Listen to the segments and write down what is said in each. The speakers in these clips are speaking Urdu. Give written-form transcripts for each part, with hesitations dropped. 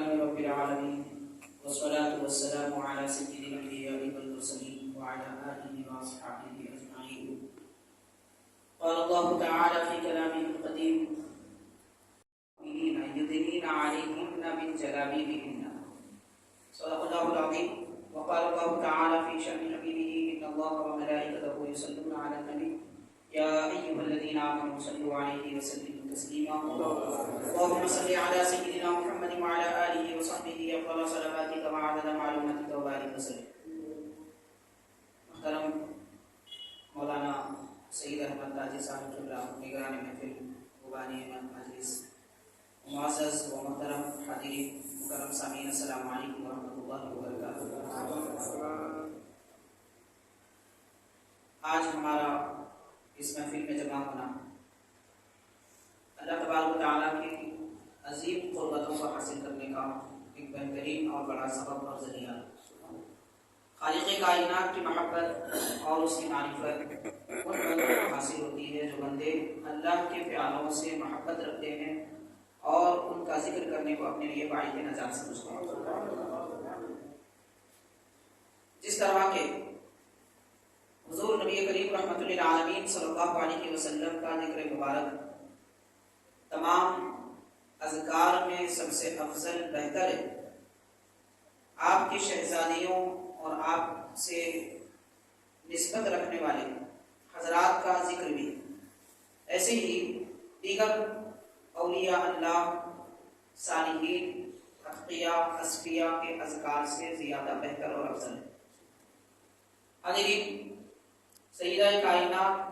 لله رب العالمين والصلاة والسلام على سيد الأنبياء والمرسلين وعلى آله وأصحابه أجمعين. قال الله تعالى في كلامه القديم: يدنين عليهن من جلابيبهن. صدق الله العظيم. وقال الله تعالى في شأن حبيبه: إن الله وملائكته يصلون على النبي يا أيها الذين آمنوا صلوا عليه وسلموا تسليما. اللهم صل على سيدنا محمد وعلى آله وصحبه أفضل صلواتك وعدد معلوماتك وبارك وسلم. محترم مولانا سید احمد تاجی صاحب قبلہ نگران محفل مبانی مجلس، معزز و محترم حاضرین مکرم سامعین، السلام علیکم ورحمۃ اللہ وبرکاتہ. آج ہمارا اس محفل میں جمع ہونا اللہ تبارک و تعالیٰ کی عظیم قربتوں کو حاصل کرنے کا ایک بہترین اور بڑا سبب اور ذریعہ. خالق کائنات کی محبت اور اس کی معرفت ان بندوں کو حاصل ہوتی ہے جو بندے اللہ کے پیاروں سے محبت رکھتے ہیں اور ان کا ذکر کرنے کو اپنے لیے باعث نجات سمجھتے ہیں. جس طرح کے حضور نبی کریم رحمۃ للعالمین صلی اللہ علیہ وسلم کا ذکر مبارک تمام اذکار میں سب سے افضل بہتر ہے، آپ کی شہزادیوں اور آپ سے نسبت رکھنے والے حضرات کا ذکر بھی ایسے ہی دیگر اولیاء اللہ، صالحین، اتقیاء، اصفیاء کے اذکار سے زیادہ بہتر اور افضل ہے. حاضرین، سیدہ کائنات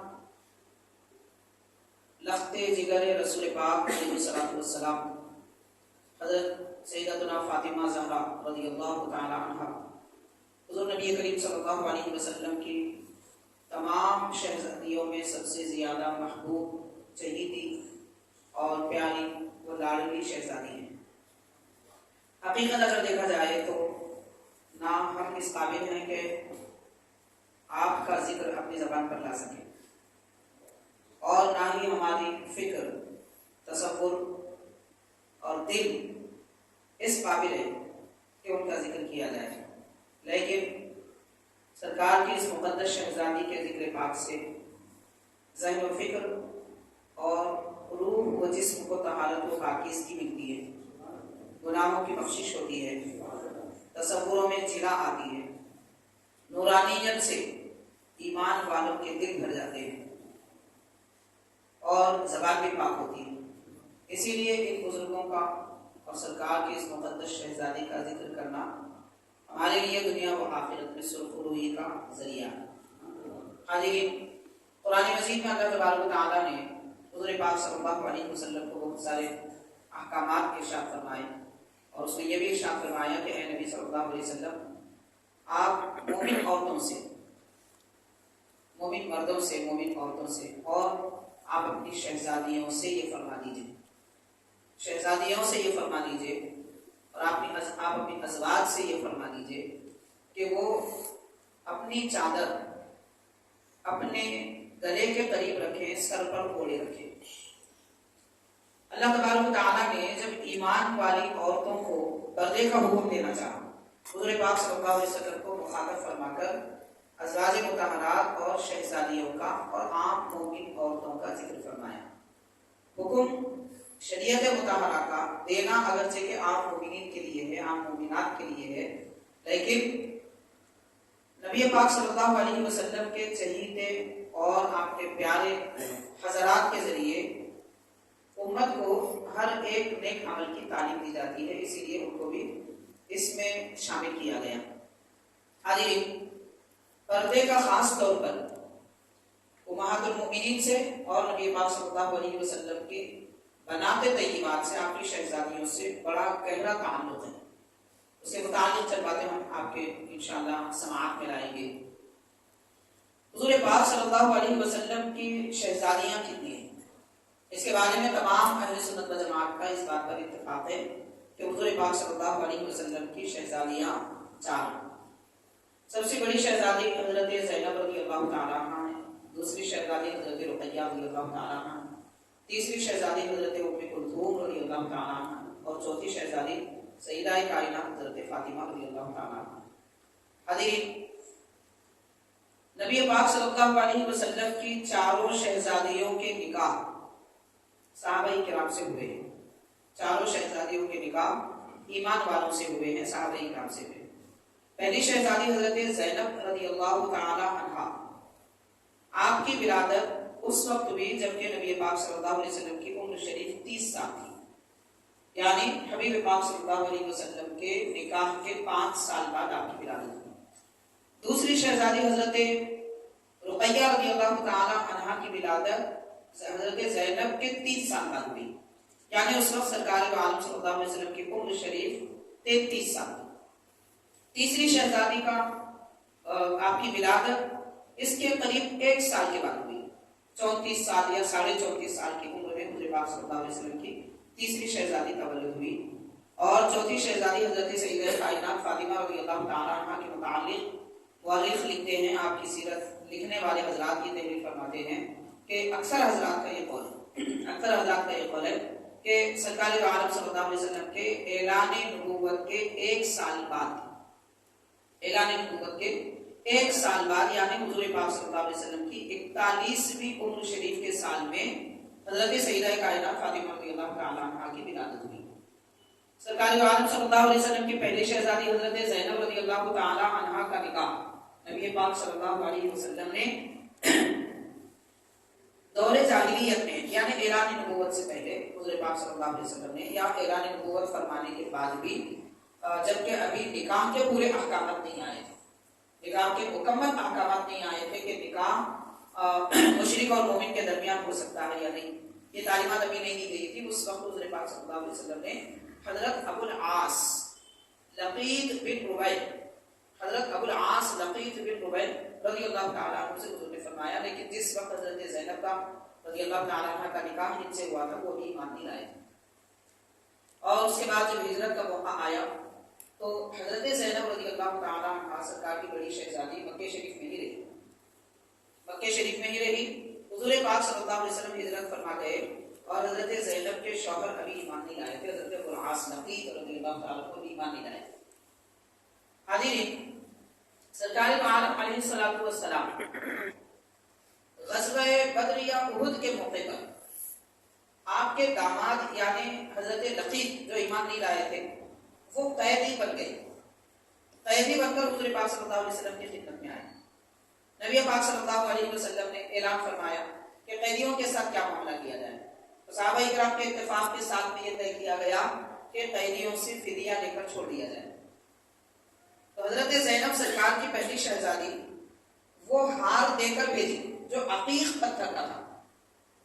لخت جگر رسول پاک علیہ الصلوۃ والسلام حضرت سیدتنا فاطمہ زہرا رضی اللہ تعالی عنہا حضور نبی کریم صلی اللہ علیہ وسلم کی تمام شہزادیوں میں سب سے زیادہ محبوب، چہیتی اور پیاری و لاڈلی شہزادی ہیں. حقیقت اگر دیکھا جائے تو نہ ہم اس قابل ہیں کہ آپ کا ذکر اپنی زبان پر لا سکیں، اور نہ ہی ہماری فکر، تصور اور دل اس قابل ہے کہ ان کا ذکر کیا جائے. لیکن سرکار کی اس مقدس شہزادی کے ذکر پاک سے ذہن و فکر اور روح و جسم کو طہارت و پاکیزگی ملتی ہے، گناہوں کی بخشش ہوتی ہے، تصوروں میں جلا آتی ہے، نورانیت سے ایمان والوں کے دل بھر جاتے ہیں اور زبان بھی پاک ہوتی ہے. اسی لیے ان بزرگوں کا اور سرکار کی اس مقدس شہزادی کا ذکر کرنا ہمارے لیے دنیا و آخرت میں سرخروئی کا ذریعہ ہے. حاضرین، قرآن مجید میں اللہ تبارک و تعالیٰ نے حضور پاک صلی اللہ علیہ وسلم کو بہت سارے احکامات کے ارشاد فرمائے، اور اس میں یہ بھی ارشاد فرمایا کہ اے نبی صلی اللہ علیہ وسلم، آپ مومن عورتوں سے، مومن مردوں سے، مومن عورتوں سے اور آپ اپنی شہزادیوں سے یہ فرما دیجئے، شہزادیوں سے یہ فرما دیجئے اور آپ اپنی ازواج سے یہ فرما دیجئے کہ وہ اپنی چادر اپنے گلے کے قریب رکھیں، سر پر اوڑے رکھیں. اللہ تبارک و تعالیٰ نے جب ایمان والی عورتوں کو پردے کا حکم دینا چاہا، حضور پاک صلی اللہ علیہ وسلم کو مخاطب فرما کر ازواج مطہرات اور شہزادیوں کا اور عام مومن عورتوں کا ذکر فرمایا. حکم شریعت مطہرہ کا دینا اگرچہ کہ عام مومنین کے لیے ہے، عام مومنات کے لیے ہے، لیکن نبی پاک صلی اللہ علیہ وسلم کے چہیتے اور آپ کے پیارے حضرات کے ذریعے امت کو ہر ایک نیک عمل کی تعلیم دی جاتی ہے، اسی لیے ان کو بھی اس میں شامل کیا گیا. حاضرین، پردے کا خاص طور پر امہات المؤمنین سے اور نبی پاک صلی اللہ علیہ وسلم کی بنات طیبات سے، آپ کی شہزادیوں سے بڑا گہرا تعلق ہے. اس کے متعلق چند باتیں ہم آپ کے انشاءاللہ سماعت میں لائیں گے. حضور پاک صلی اللہ علیہ وسلم کی شہزادیاں کتنی ہیں؟ اس کے بارے میں تمام اہل سنت و جماعت کا اس بات پر اتفاق ہے کہ حضور پاک صلی اللہ علیہ وسلم کی شہزادیاں 4 ہیں. سب سے بڑی شہزادی حضرت زینب رضی اللہ تعالیٰ عنہ ہے، دوسری شہزادی حضرت رقیہ رضی اللہ تعالیٰ عنہ، تیسری شہزادی حضرت ام کلثوم رضی اللہ تعالیٰ عنہ، اور چوتھی شہزادی سیدہ کائنات حضرت فاطمہ رضی اللہ تعالیٰ عنہ۔ حاضرین، نبی پاک صلی اللہ علیہ وسلم کی چاروں شہزادیوں کے نکاح صحابہ کرام سے ہوئے ہیں۔ چاروں شہزادیوں کے نکاح ایمان والوں سے ہوئے ہیں، صحابہ کرام سے ہوئے۔ پہلی شہزادی حضرت زینب رضی اللہ تعالی عنہا، آپ کی ولادت اس وقت ہوئی جبکہ نبی پاک صلی اللہ علیہ وسلم کی عمر شریف 30 سال تھی، یعنی حبیب پاک صلی اللہ علیہ وسلم کے نکاح کے 5 سال بعد آپ کی ولادت ہوئی۔ دوسری شہزادی حضرت رقیہ رضی اللہ تعالی عنہا کی ولادت حضرت زینب کے 3 سال بعد ہوئی، یعنی اس وقت سرکار دو عالم صلی اللہ علیہ وسلم کی عمر شریف 33 سال تھی۔ تیسری شہزادی کا آپ کی ولادت اس کے قریب 1 سال کے بعد ہوئی، 34 سال یا 34.5 سال کی عمر میں حضور پاک صلی اللہ علیہ وسلم کی تیسری شہزادی تولد ہوئی۔ اور چوتھی شہزادی حضرت سیدہ کائنات فاطمہ رضی اللہ تعالی عنہا کے متعلق مورخ لکھتے ہیں، آپ کی سیرت لکھنے والے حضرات کی تحریر فرماتے ہیں کہ اکثر حضرات کا یہ قول ہے کہ سرکار دو عالم صلی اللہ علیہ وسلم کے اعلان نبوت کے 1 سال بعد، یعنی حضور پاک صلی اللہ علیہ وسلم کی 41ویں عمر شریف کے سال میں حضرت سیدہ کائنات فاطمہ رضی اللہ تعالی عنہا کی ولادت ہوئی۔ سرکار دو عالم صلی اللہ علیہ وسلم کی پہلی شہزادی حضرت زینب رضی اللہ تعالی عنہا کا نکاح نبی پاک صلی اللہ علیہ وسلم نے دور جاہلیت میں، یعنی اعلان نبوت سے پہلے حضور پاک صلی اللہ علیہ وسلم نے، یا اعلان نبوت فرمانے کے بعد بھی، جبکہ ابھی نکاح کے پورے احکامات نہیں آئے تھے، نکاح کے مکمل احکامات نہیں آئے تھے کہ نکاح مشرک اور مومن کے درمیان ہو سکتا ہے یا نہیں، یہ تعلیمات ابھی نہیں دی گئی تھی۔ اس وقت حضور پاک صلی اللہ علیہ وسلم نے حضرت ابو العاص لقیط بن ربیع رضی اللہ تعالیٰ عنہ سے حضور نے فرمایا، لیکن جس وقت حضرت زینب کا رضی اللہ تعالیٰ عنہ کا نکاح ان سے ہوا تھا وہ بھی ایمان نہیں لائے تھے۔ اور اس کے بعد جب ہجرت کا موقع آیا تو حضرت زینب رضی اللہ تعالیٰ عنہ سرکار کی بڑی شہزادی مکہ شریف میں ہی رہی۔ حضور پاک صلی اللہ علیہ وسلم ہجرت فرما گئے اور حضرت زینب کے شوہر ابھی ایمان نہیں لائے تھے، حضرت ابو العاص لقیط رضی اللہ تعالیٰ عنہ بھی ایمان نہیں لائے تھے۔ حاضرین، سرکار دو عالم علیہ الصلوۃ والسلام غزوہ بدر یا احد کے موقع پر آپ کے داماد یعنی حضرت لقیط جو ایمان نہیں لائے تھے وہ قیدی بن گئے، قیدی بن کر حضور پاک صلی اللہ علیہ وسلم کی خدمت میں آئے۔ نبی پاک صلی اللہ علیہ وسلم نے اعلان فرمایا کہ قیدیوں کے ساتھ کیا معاملہ کیا جائے۔ تو صحابہ کرام کے اتفاق کے ساتھ میں یہ طے کیا گیا کہ قیدیوں سے فدیہ لے کر چھوڑ دیا جائے۔ تو حضرت زینب سرکار کی پہلی شہزادی وہ ہار دے کر بھیجی جو عقیق پتھر کا تھا،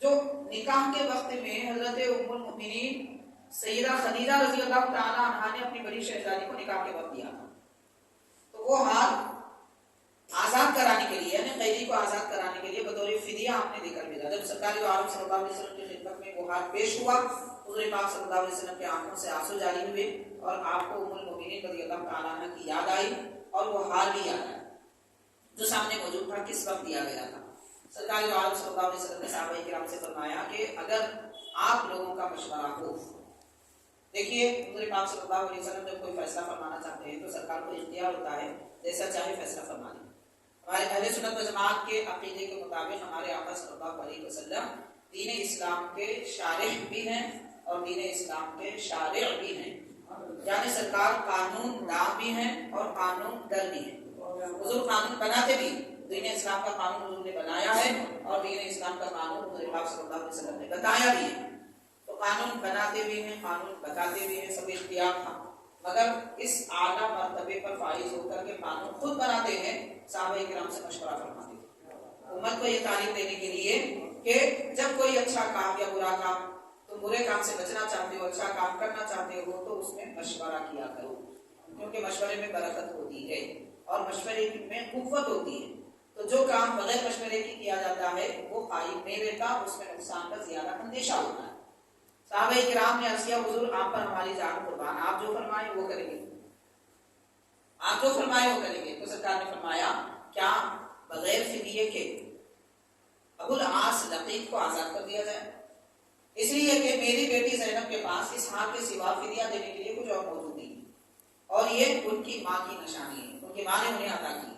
جو نکاح کے وقت میں حضرت ام المؤمنین سیدہ خدیجہ رضی اللہ تعالی عنہا نے اپنی بڑی شہزادی کو نکاح کے وقت دیا تھا۔ تو وہ ہار آزاد کرانے کے لیے، یعنی قیدی کو آزاد کرانے کے لیے بطور فدیہ آپ نے دے کر بھیجا۔ جب سرکار دو عالم صلی اللہ علیہ وسلم کی خدمت میں وہ ہار پیش ہوا، حضور پاک صلی اللہ علیہ وسلم کے آنکھوں سے آنسو جاری ہوئے اور آپ کو ام المؤمنین رضی اللہ تعالیٰ عنہ کی یاد آئی اور وہ ہار بھی یاد آیا جو سامنے موجود تھا، کس وقت دیا گیا تھا۔ سرکار دو عالم صلی اللہ علیہ وسلم نے صحابہ کرام سے فرمایا کہ اگر آپ لوگوں کا مشورہ ہو، دیکھیے حضور پاک صلی اللہ علیہ وسلم جب کوئی فیصلہ فرمانا چاہتے ہیں تو سرکار کو اختیار ہوتا ہے جیسا چاہے فیصلہ فرما لیں۔ ہمارے اہل سنت و جماعت کے عقیدے کے مطابق ہمارے آقا صلی اللہ علیہ وسلم دین اسلام کے شارح بھی ہیں اور دین اسلام کے شارع بھی ہیں، یعنی سرکار قانون داں بھی ہیں اور قانون در بھی ہیں۔ حضور قانون بناتے بھی، دین اسلام کا قانون حضور نے بنایا ہے اور دین اسلام کا قانون حضور پاک صلی اللہ علیہ وسلم نے بتایا بھی ہے۔ تو قانون بناتے بھی ہیں، قانون بتاتے بھی ہیں، سب اختیار تھا، مگر اس اعلیٰ مرتبے پر فائز ہو کر کے قانون خود بناتے ہیں، صحابہ کرام سے مشورہ فرماتے ہیں امت کو یہ تعلیم دینے کے لیے کہ جب کوئی اچھا کام یا برا کام، تم برے کام سے بچنا چاہتے ہو، اچھا کام کرنا چاہتے ہو تو اس میں مشورہ کیا کرو، کیونکہ مشورے میں برکت ہوتی ہے اور مشورے میں قوت ہوتی ہے۔ تو جو کام بغیر مشورے کی کیا جاتا ہے وہ قائم نہیں رہتا، اس میں نقصان کا زیادہ اندیشہ ہوتا ہے۔ صحابہ کرام نے عرض کیا حضور آپ پر ہماری جان قربان، آپ جو فرمائیں وہ کریں گے، آپ جو فرمائیں وہ کریں گے۔ تو سرکار نے فرمایا کیا بغیر فدیے کے ابو العاص لقیط کو آزاد کر دیا جائے، اس لیے کہ میری بیٹی زینب کے پاس اس ہار کے سوا فدیہ دینے کے لیے کچھ اور موجود نہیں۔ یہ ان کی ماں کی نشانی ہے، ان کی ماں نے انہیں عطا کی۔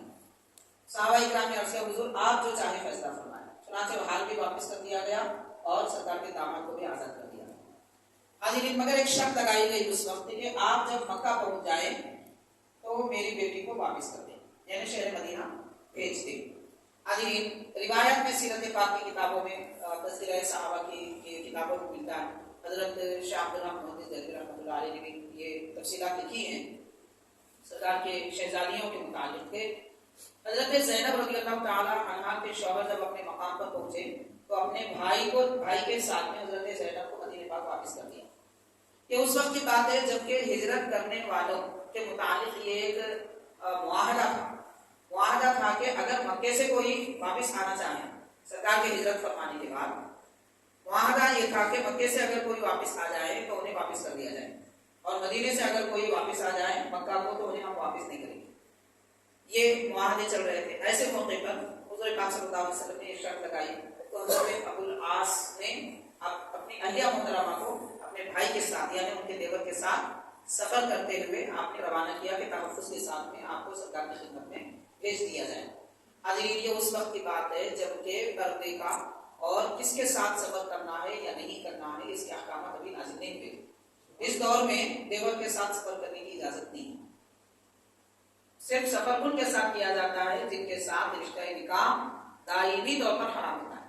صحابہ اکرام نے عرض کیا حضور آپ جو چاہے فیصلہ فرمائیں۔ چنانچہ حال بھی واپس کر دیا گیا اور سرکار کے داماد کو بھی آزاد کر دیا۔ حاضرین مگر ایک شرط لگائی گئی اس وقت کہ آپ جب مکہ پہنچ جائیں تو میری بیٹی کو واپس کر دیں، یعنی شہر مدینہ بھیج دیں۔ حاضرین روایت میں سیرت پاک کی کتابوں میں تذکرہ صحابہ کی کتابوں میں ملتا ہے۔ حضرت شاہ عبد الرحمن دہلوی رحمۃ اللہ علیہ نے بھی یہ تفصیلات لکھی ہیں سرکار کے شہزادیوں کے متعلق تھے۔ حضرت زینب رضی اللہ تعالی عنہا کے شوہر جب اپنے مقام پر پہنچے تو اپنے بھائی کے ساتھ میں حضرت زینب کو مدینہ پاک واپس کر دیا۔ یہ اس وقت کی بات ہے جبکہ ہجرت کرنے والوں کے متعلق یہ ایک معاہدہ تھا کہ اگر مکے سے کوئی واپس آنا چاہے سرکار کے ہجرت فرمانے کے بعد، معاہدہ یہ تھا کہ مکے سے اگر کوئی واپس آ جائے تو انہیں واپس کر دیا جائے، اور مدینے سے اگر کوئی واپس آ جائے مکہ کو تو انہیں ہم واپس نہیں کریں گے۔ یہ معاہدے چل رہے تھے۔ ایسے موقع پر حضور پاک صلی اللہ علیہ وسلم نے یہ شرط لگائی تو حضرت ابو العاص نے اپنی اہلیہ محترمہ کو اپنے بھائی کے ساتھ یعنی ان کے دیور کے ساتھ سفر کرتے ہوئے آپ نے روانہ کیا کہ تحفظ کے ساتھ میں آپ کو سرکار کی خدمت میں بھیج دیا جائے۔ حاضرین یہ اس وقت کی بات ہے جبکہ پردے کا اور کس کے ساتھ سفر کرنا ہے یا نہیں کرنا ہے اس کے احکامات ابھی نازل نہیں ہوئے۔ اس دور میں دیور کے ساتھ سفر کرنے کی اجازت نہیں ہے، صرف سفر ان کے ساتھ کیا جاتا ہے جن کے ساتھ رشتہ نکاح دائمی طور پر حرام ہوتا ہے،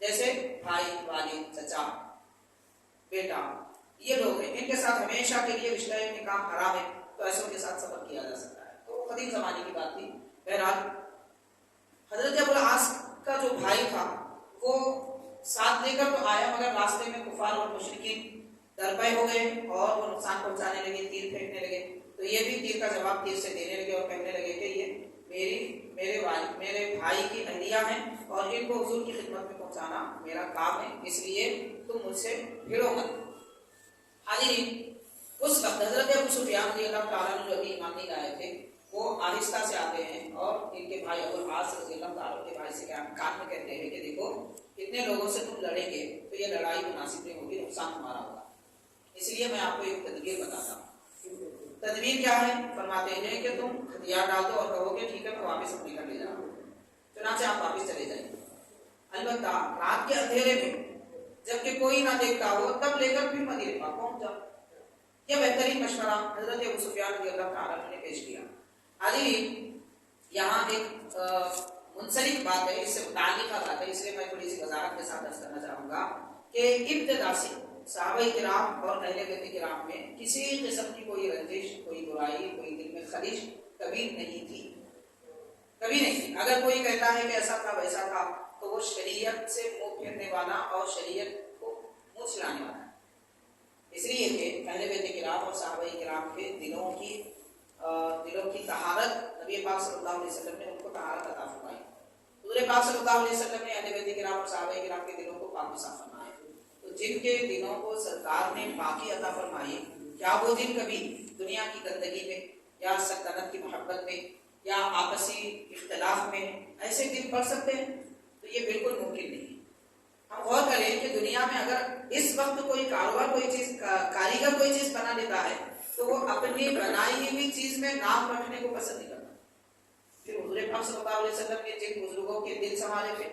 جیسے بھائی، والد، چچا، بیٹا، یہ لوگ ہیں ان کے ساتھ ہمیشہ کے لیے رشتہ نکاح حرام ہے، تو ایسوں کے ساتھ سفر کیا جا سکتا ہے۔ تو قدیم زمانے کی بات تھی۔ بہرحال حضرت ابو العاص کا جو بھائی تھا وہ ساتھ لے کر تو آیا مگر راستے میں کفار اور مشرکین درپے ہو گئے اور وہ نقصان پہنچانے لگے، تیر پھینکنے لگے، تو یہ بھی تیر کا جواب تیر سے دینے لگے اور کہنے لگے کہ یہ میرے بھائی کی اہلیہ ہیں اور ان کو حضور کی خدمت میں پہنچانا میرا کام ہے، اس لیے تم مجھ سے بھیڑو مت۔ حاضرین اس وقت حضرت ابو سفیان رضی اللہ تعالیٰ عنہ جو ابھی ایمان نہیں لائے تھے وہ آہستہ سے آتے ہیں اور ان کے بھائی ابو العاص رضی اللہ تعالیٰ کے بھائی سے کان میں کہتے ہیں کہ دیکھو اتنے لوگوں سے تم لڑیں گے تو یہ لڑائی مناسب نہیں ہوگی، نقصان تمہارا ہوگا، اس لیے میں آپ کو ایک تدبیر بتاتا ہوں۔ تدبیر کیا ہے؟ فرماتے ہیں کہ تم ہتھیار ڈال دو اور کہو کہ ٹھیک ہے میں واپس اپنے گھر لے جا رہا ہوں، چنانچہ آپ واپس چلے جائیں۔ البتہ رات کے اندھیرے میں جبکہ کوئی نہ دیکھتا ہو تب لے کر پھر مدینے پاک پہنچ جاؤ۔ یہ بہترین مشورہ حضرت ابو سفیان رضی اللہ تعالیٰ عنہ نے پیش کیا۔ حاضرین یہاں ایک منسلک بات ہے، اس سے متعلقہ بات ہے، اس لیے میں تھوڑی سی وضاحت کے ساتھ عرض کرنا چاہوں گا کہ ابتدا سے صحابہ کرام اور اہل بیت کرام میں کسی قسم کی کوئی رنجش، کوئی برائی، کوئی دل میں خلش کبھی نہیں تھی، کبھی نہیں تھی۔ اگر کوئی کہتا ہے کہ ایسا تھا ویسا تھا تو وہ شریعت سے منہ پھیرنے والا اور شریعت کو منہ چلانے والا ہے، اس لیے کہ اہل بیت کرام اور صحابہ کرام کے دلوں کی طہارت نبی پاک صلی اللہ علیہ وسلم نے ان کو طہارت عطا فرمائی۔ حضور پاک صلی اللہ علیہ وسلم نے اہل بیت کرام اور صحابہ کرام کے دلوں کو پاک و صاف فرمایا۔ تو جن کے دلوں کو سرکار نے پاکی عطا فرمائی، کیا وہ دل کبھی دنیا کی گندگی میں یا سلطنت کی محبت میں یا آپسی اختلاف میں ایسے دل بڑھ سکتے ہیں؟ تو یہ بالکل ممکن نہیں۔ ہم غور کریں کہ دنیا میں اگر اس وقت کوئی کاریگر کوئی چیز بنا لیتا ہے تو وہ اپنی بنائی ہوئی چیز میں نام رکھنے کو پسند نہیں کرتا۔ پھر حضور پاک صلی اللہ علیہ وسلم نے جن بزرگوں کے دل سنوارے تھے،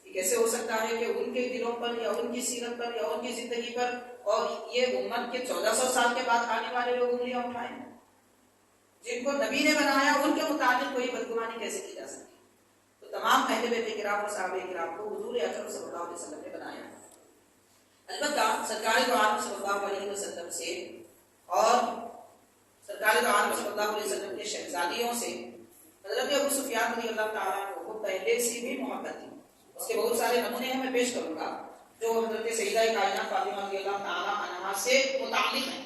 یہ کیسے ہو سکتا ہے کہ ان کے دلوں پر یا ان کی سیرت پر یا ان کی زندگی پر اور یہ امت کے 1400 سال کے بعد آنے والے لوگ انگلیاں اٹھائیں؟ جن کو نبی نے بنایا ان کے متعلق کوئی بدگمانی کیسے کی جا سکتی؟ تو تمام اہل بیت کرام اور صحابہ کرام کو حضور اکرم صلی اللہ علیہ وسلم نے بنایا۔ البتہ سرکار دو عالم صلی اللہ علیہ وسلم سے اور سرکار دو عالم صلی اللہ علیہ وسلم کے شہزادیوں سے حضرت ابو سفیان رضی اللہ تعالیٰ عنہ کو پہلے سے بھی محبت تھی۔ اس کے بہت سارے نمونے ہیں، میں پیش کروں گا جو حضرت سیدہ کائنات فاطمہ رضی اللہ تعالیٰ عنہا سے متعلق ہیں،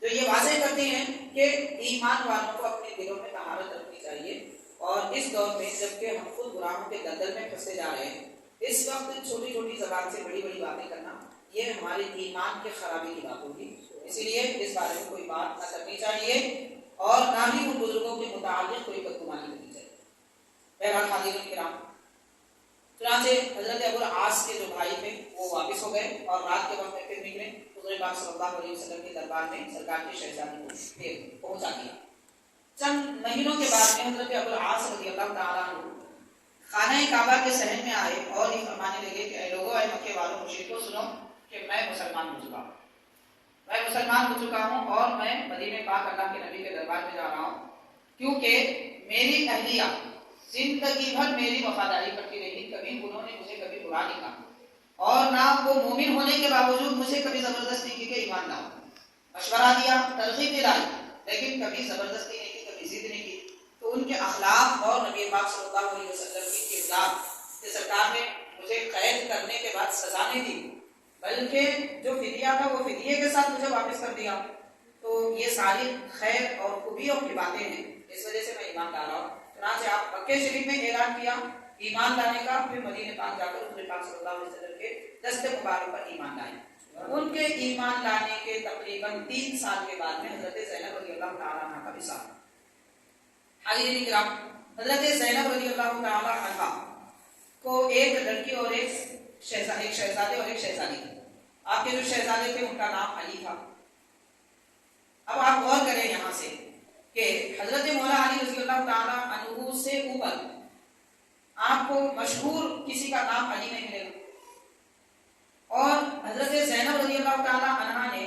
جو یہ واضح کرتے ہیں کہ ایمان والوں کو اپنے دلوں میں طہارت رکھنی چاہیے۔ اور اس دور میں جبکہ ہم خود گناہوں کے دلدل میں پھنسے جا رہے ہیں، اس وقت چھوٹی چھوٹی زبان سے بڑی بڑی باتیں کرنا یہ ہمارے ایمان کے خرابی کی بات ہوگی، اسی لیے اس بارے میں کوئی بات نہ کرنی چاہیے اور نہ ہی ان بزرگوں کے متعلق کوئی بدگمانی کرنی چاہیے۔ بہرحال حاضرین کرام، چنانچہ حضرت ابو العاص کے جو بھائی تھے وہ واپس ہو گئے اور رات کے وقت میں پھر نکلے حضور پاک صلی اللہ علیہ وسلم کے دربار میں سرکار کی شہزادی کو پہنچا دیا۔ چند مہینوں کے بعد میں حضرت ابو العاص رضی اللہ تعالیٰ عنہ خانہ کعبہ کے صحن میں آئے اور یہ فرمانے لگے کہ اے لوگوں، اے مکے والوں، مشرکو، سنو کہ میں مسلمان ہو چکا ہوں، میں مسلمان ہو چکا ہوں اور میں مدینہ پاک اللہ کے نبی کے دربار میں جا رہا ہوں، کیونکہ میری اہلیہ زندگی بھر میری وفاداری کرتی رہی، کبھی انہوں نے مجھے کبھی برا نہیں کہا اور نہ وہ مومن ہونے کے باوجود مجھے کبھی زبردستی کی کہ ایمان لاؤ، مشورہ دیا، ترغیب دلائی، لیکن کبھی زبردستی نہیں کی، کبھی ضد نہیں کی۔ تو ان کے اخلاق اور نبی پاک صلی اللہ علیہ وسلم کی کردار کہ سرکار نے مجھے قید کرنے کے بعد سزا نہیں دی، بلکہ جو فدیہ تھا وہ فدیے کے ساتھ مجھے واپس کر دیا، تو یہ ساری خیر اور خوبیوں کی باتیں ہیں، اس وجہ سے میں ایمان لا رہا ہوں۔ چنانچہ آپ مکہ شریف میں اعلان کیا ایمان لانے کا، پھر مدینہ پاک جا کر حضور پاک صلی اللہ علیہ وسلم کے دست مبارک پر ایمان لائے۔ ان کے ایمان لانے کے تقریباً 3 سال کے بعد میں حضرت زینب رضی اللہ تعالیٰ عنہ کا وصال۔ حاضرین کرام، حضرت زینب رضی اللہ تعالیٰ عنہ کو ایک لڑکی اور ایک شہزادے اور ایک شہزادی تھی۔ آپ کے جو شہزادے تھے ان کا نام علی تھا۔ اب آپ غور کریں یہاں سے کہ حضرت مولا علی رضی اللہ تعالیٰ عنہ سے اوپر آپ کو مشہور کسی کا نام علی نہیں ملے گا، اور حضرت زینب رضی اللہ تعالیٰ عنہ نے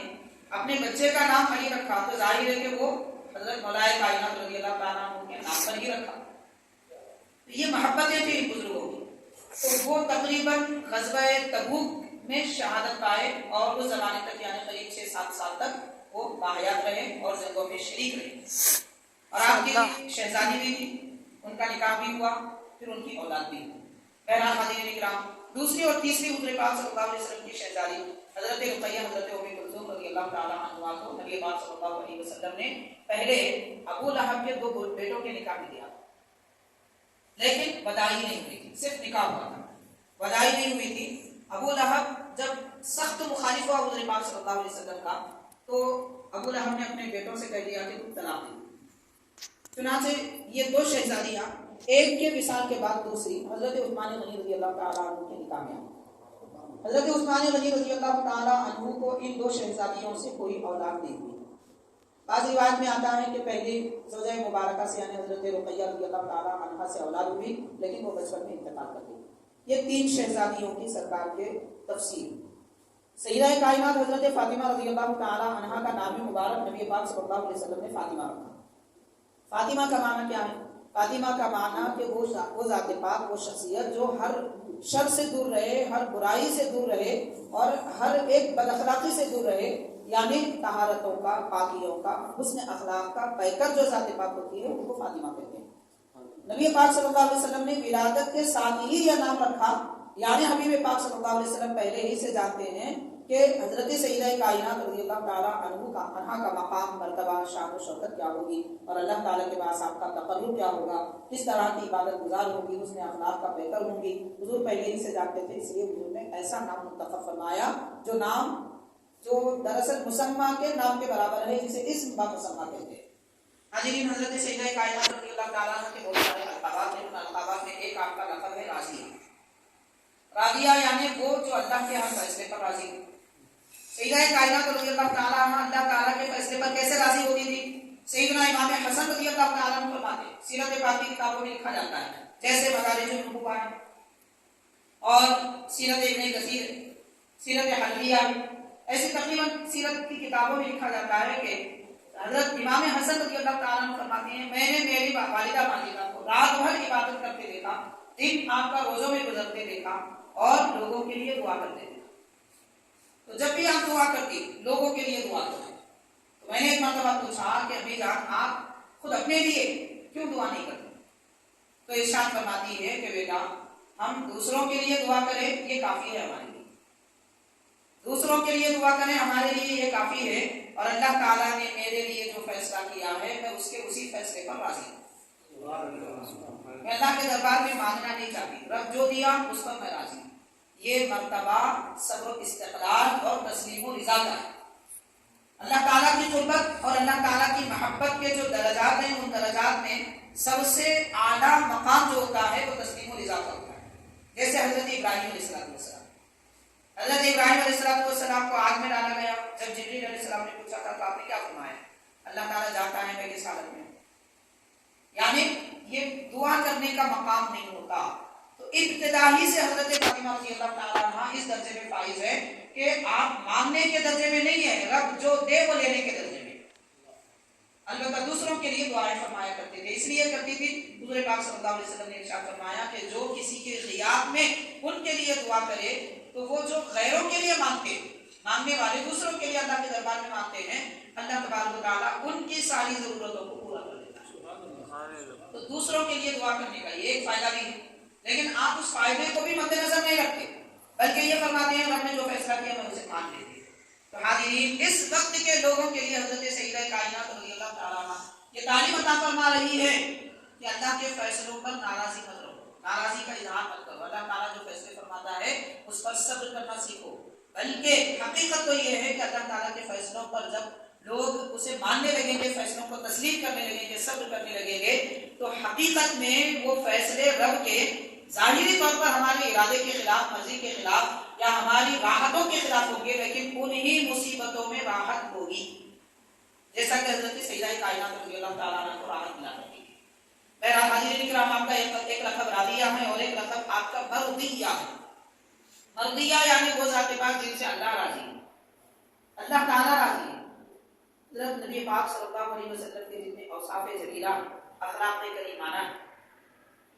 اپنے بچے کا نام علی رکھا، تو ظاہر ہے کہ وہ حضرت مولا کائنات رضی اللہ تعالیٰ عنہ کے نام پر ہی رکھا۔ یہ محبتیں تھیں ان بزرگوں کی۔ تو وہ تقریباً غزوہ تبوک میں شہادت پائے اور اس زمانے تک یعنی قریب 6-7 سال تک وہ باحیات رہے اور جنگوں میں شریک رہے، اور آپ کی شہزادی بھی تھی، ان کا نکاح بھی ہوا، پھر ان کی اولاد بھی ہوئی۔ بہرحال حاضرین کرام، دوسری اور تیسری حضور پاک صلی اللہ علیہ وسلم کی شہزادی حضرت رقیہ حضرت ام کلثوم رضی اللہ تعالیٰ عنہا کو نبی پاک صلی اللہ علیہ وسلم نے پہلے ابو لہب کے 2 بیٹوں کے نکاح میں دیا، لیکن وداعی نہیں ہوئی تھی، صرف نکاح ہوا تھا، وداعی نہیں ہوئی تھی۔ ابو لہب جب سخت مخالف ہوا حضور پاک صلی اللہ علیہ وسلم کا، تو ابو لہب نے اپنے بیٹوں سے کہہ دیا کہ تم طلاق دے۔ چنانچہ یہ 2 شہزادیاں ایک کے وصال کے بعد دوسری حضرت عثمان غنی رضی اللہ تعالیٰ عنہ کے نکاح میں آئی۔ حضرت عثمان غنی رضی اللہ تعالیٰ عنہ کو ان 2 شہزادیوں سے کوئی اولاد نہیں ہوئی۔ بعض روایت میں آتا ہے کہ پہلی زوجہ مبارکہ سے یعنی حضرت رقیہ رضی اللہ تعالیٰ عنہ سے اولاد ہوئی، لیکن وہ بچپن میں انتقال کر گئی۔ یہ 3 شہزادیوں کی سرکار کے تفصیل۔ سیدہ کائنات حضرت فاطمہ رضی اللہ تعالیٰ عنہ کا نام مبارک نبی پاک صلی اللہ علیہ وسلم نے فاطمہ رکھا۔ فاطمہ کا معنی کیا ہے؟ فاطمہ کا معنی کہ وہ ذات پاک، وہ شخصیت جو ہر شر سے دور رہے، ہر برائی سے دور رہے اور ہر ایک بد اخلاقی سے دور رہے، یعنی طہارتوں کا، پاکیوں کا، حسن اخلاق کا پیکر جو ذات پاک ہوتی ہے ان کو فاطمہ کہتے ہیں۔ نبی پاک صلی اللہ علیہ وسلم نے ولادت کے ساتھ ہی یہ نام رکھا، یعنی حبیب پاک صلی اللہ علیہ وسلم پہلے ہی سے جانتے ہیں کہ حضرت سیدہ کائنات رضی اللہ تعالیٰ عنہ کا مقام، مرتبہ، شان و شوکت کیا ہوگی، اور اللہ تعالیٰ کے پاس آپ کا تقرب کیا ہوگا، کس طرح کی عبادت گزار ہوگی، حسن اخلاق کا پیکر ہوں گی، حضور پہلے ہی سے جانتے تھے، اس لیے حضور نے ایسا نام منتخب فرمایا جو نام جو دراصل مسمہ کے نام کے برابر ہے، جسے اسم با مسمہ کہتے ہیں۔ حاضرین، حضرت سیدہ کائنات رضی اللہ تعالیٰ عنہ کے بہت سارے القابات ہیں، ان القابات میں ایک آپ کا لقب ہے راضیہ۔ راضیہ یعنی وہ جو اللہ کے ہر فیصلے پر راضی ہو۔ سیدہ کائنات رضی اللہ تعالیٰ عنہ اللہ تعالیٰ کے فیصلے پر کیسے راضی ہوتی تھی؟ سیدنا امام حسن رضی اللہ تعالیٰ عنہ فرماتے ہیں، سیرت پاک کی کتابوں میں لکھا جاتا ہے، جیسے مدارج النبوہ ہے اور سیرت ابن کثیر، سیرت حلبیہ، ایسی تقریباً سیرت کی کتابوں میں لکھا جاتا ہے کہ حضرت امام حسن رضی اللہ تعالیٰ عنہ فرماتے ہیں، میں نے میری والدہ ماجدہ کو رات بھر عبادت کرتے دیکھا، دن آپ کا روزوں میں گزرتے دیکھا اور لوگوں کے لیے دعا کرتے دیکھا۔ تو جب بھی آپ دعا کرتی لوگوں کے لیے دعا کرتے، تو میں نے ایک مرتبہ پوچھا کہ امی جان آپ خود اپنے لیے کیوں دعا نہیں کرتے؟ تو ارشاد فرماتی ہے کہ بیٹا ہم دوسروں کے لیے دعا کریں یہ کافی ہے ہمارے لیے، دوسروں کے لیے دعا کریں ہمارے لیے یہ کافی ہے، اور اللہ تعالیٰ نے میرے لیے جو فیصلہ کیا ہے میں اس کے اسی فیصلے پر راضی ہوں۔ میں اللہ کے دربار میں مانگنا نہیں چاہتی، رب جو دیا اس پر میں راضی ہوں۔ یہ مرتبہ صبر و استقلال اور تسلیم و رضا کا ہے۔ اللہ تعالیٰ کی قربت اور اللہ تعالیٰ کی محبت کے جو درجات ہیں، ان درجات میں سب سے اعلیٰ مقام جو ہوتا ہے وہ تسلیم و رضا کا ہوتا ہے۔ جیسے حضرت ابراہیم علیہ السلام، حضرت ابراہیم علیہ السلام کو آگ میں ڈالا گیا. جب جبریل علیہ السلام نے پوچھا تھا تو آپ نے کیا فرمایا؟ اللہ تعالیٰ جاتا ہے میں کس حالت میں. یعنی یہ دعا کرنے کا مقام نہیں ہوتا. تو ابتدائی سے حضرت فاطمہ رضی اللہ تعالیٰ عنہ اس درجے میں فائز ہے کہ آپ مانگنے کے درجے میں نہیں ہے، رب جو دے وہ لینے کے درجے میں. البتہ دوسروں کے لیے دعائیں فرمایا کرتے تھے، اس لیے کرتی تھی حضور پاک صلی اللہ علیہ وسلم نے ارشاد فرمایا کہ جو کسی کے غیاب میں ان کے لیے دعا کرے تو وہ جو غیروں کے لیے مانگنے والے دوسروں کے لیے اللہ کے دربار میں مانگتے ہیں، اللہ تبارک و تعالیٰ ان کی ساری ضرورتوں کو پورا کر دیتا ہے. تو دوسروں کے لیے دعا کرنے کا یہ ایک فائدہ بھی ہے، لیکن آپ اس فائدے کو بھی مد نظر نہیں رکھتے، بلکہ یہ فرماتے ہیں رب نے جو فیصلہ کیا میں اسے مان لیتے. تو حاضرین، اس وقت کے لوگوں کے لیے حضرت سیدہ کائنات رضی اللہ تعالیٰ عنہ یہ تعلیم عطا فرما رہی ہے کہ اللہ کے فیصلوں پر ناراضی مت رہو، ناراضی کا اظہار مت کرو. اللہ تعالیٰ جو فیصلے فرماتا ہے اس پر صبر کرنا سیکھو. بلکہ حقیقت تو یہ ہے کہ اللہ تعالیٰ کے فیصلوں پر جب لوگ اسے ماننے لگیں گے، فیصلوں کو تسلیم کرنے لگیں گے، صبر کرنے لگیں گے، تو حقیقت میں وہ فیصلے رب کے ظاہری طور پر ہمارے ارادے کے خلاف، مرضی کے خلاف یا ہماری راحتوں کے خلاف ہوں گے، لیکن انہی مصیبتوں میں راحت ہوگی، جیسا کہ حضرت سیدہ کائنات رضی اللہ تعالیٰ عنہ کو راحت ملا کرتی ہے. بہرحال حاضرین کرام، آپ کا ایک لقب راضیہ ہے اور ایک لقب آپ کا مرضیہ ہے. مرضیہ یعنی وہ ذات پاک جن سے اللہ راضی ہے، اللہ تعالیٰ راضی ہے. حضرت نبی پاک صلی اللہ علیہ وسلم کے جتنے اوصاف جلیلہ، اخلاق کریمانہ،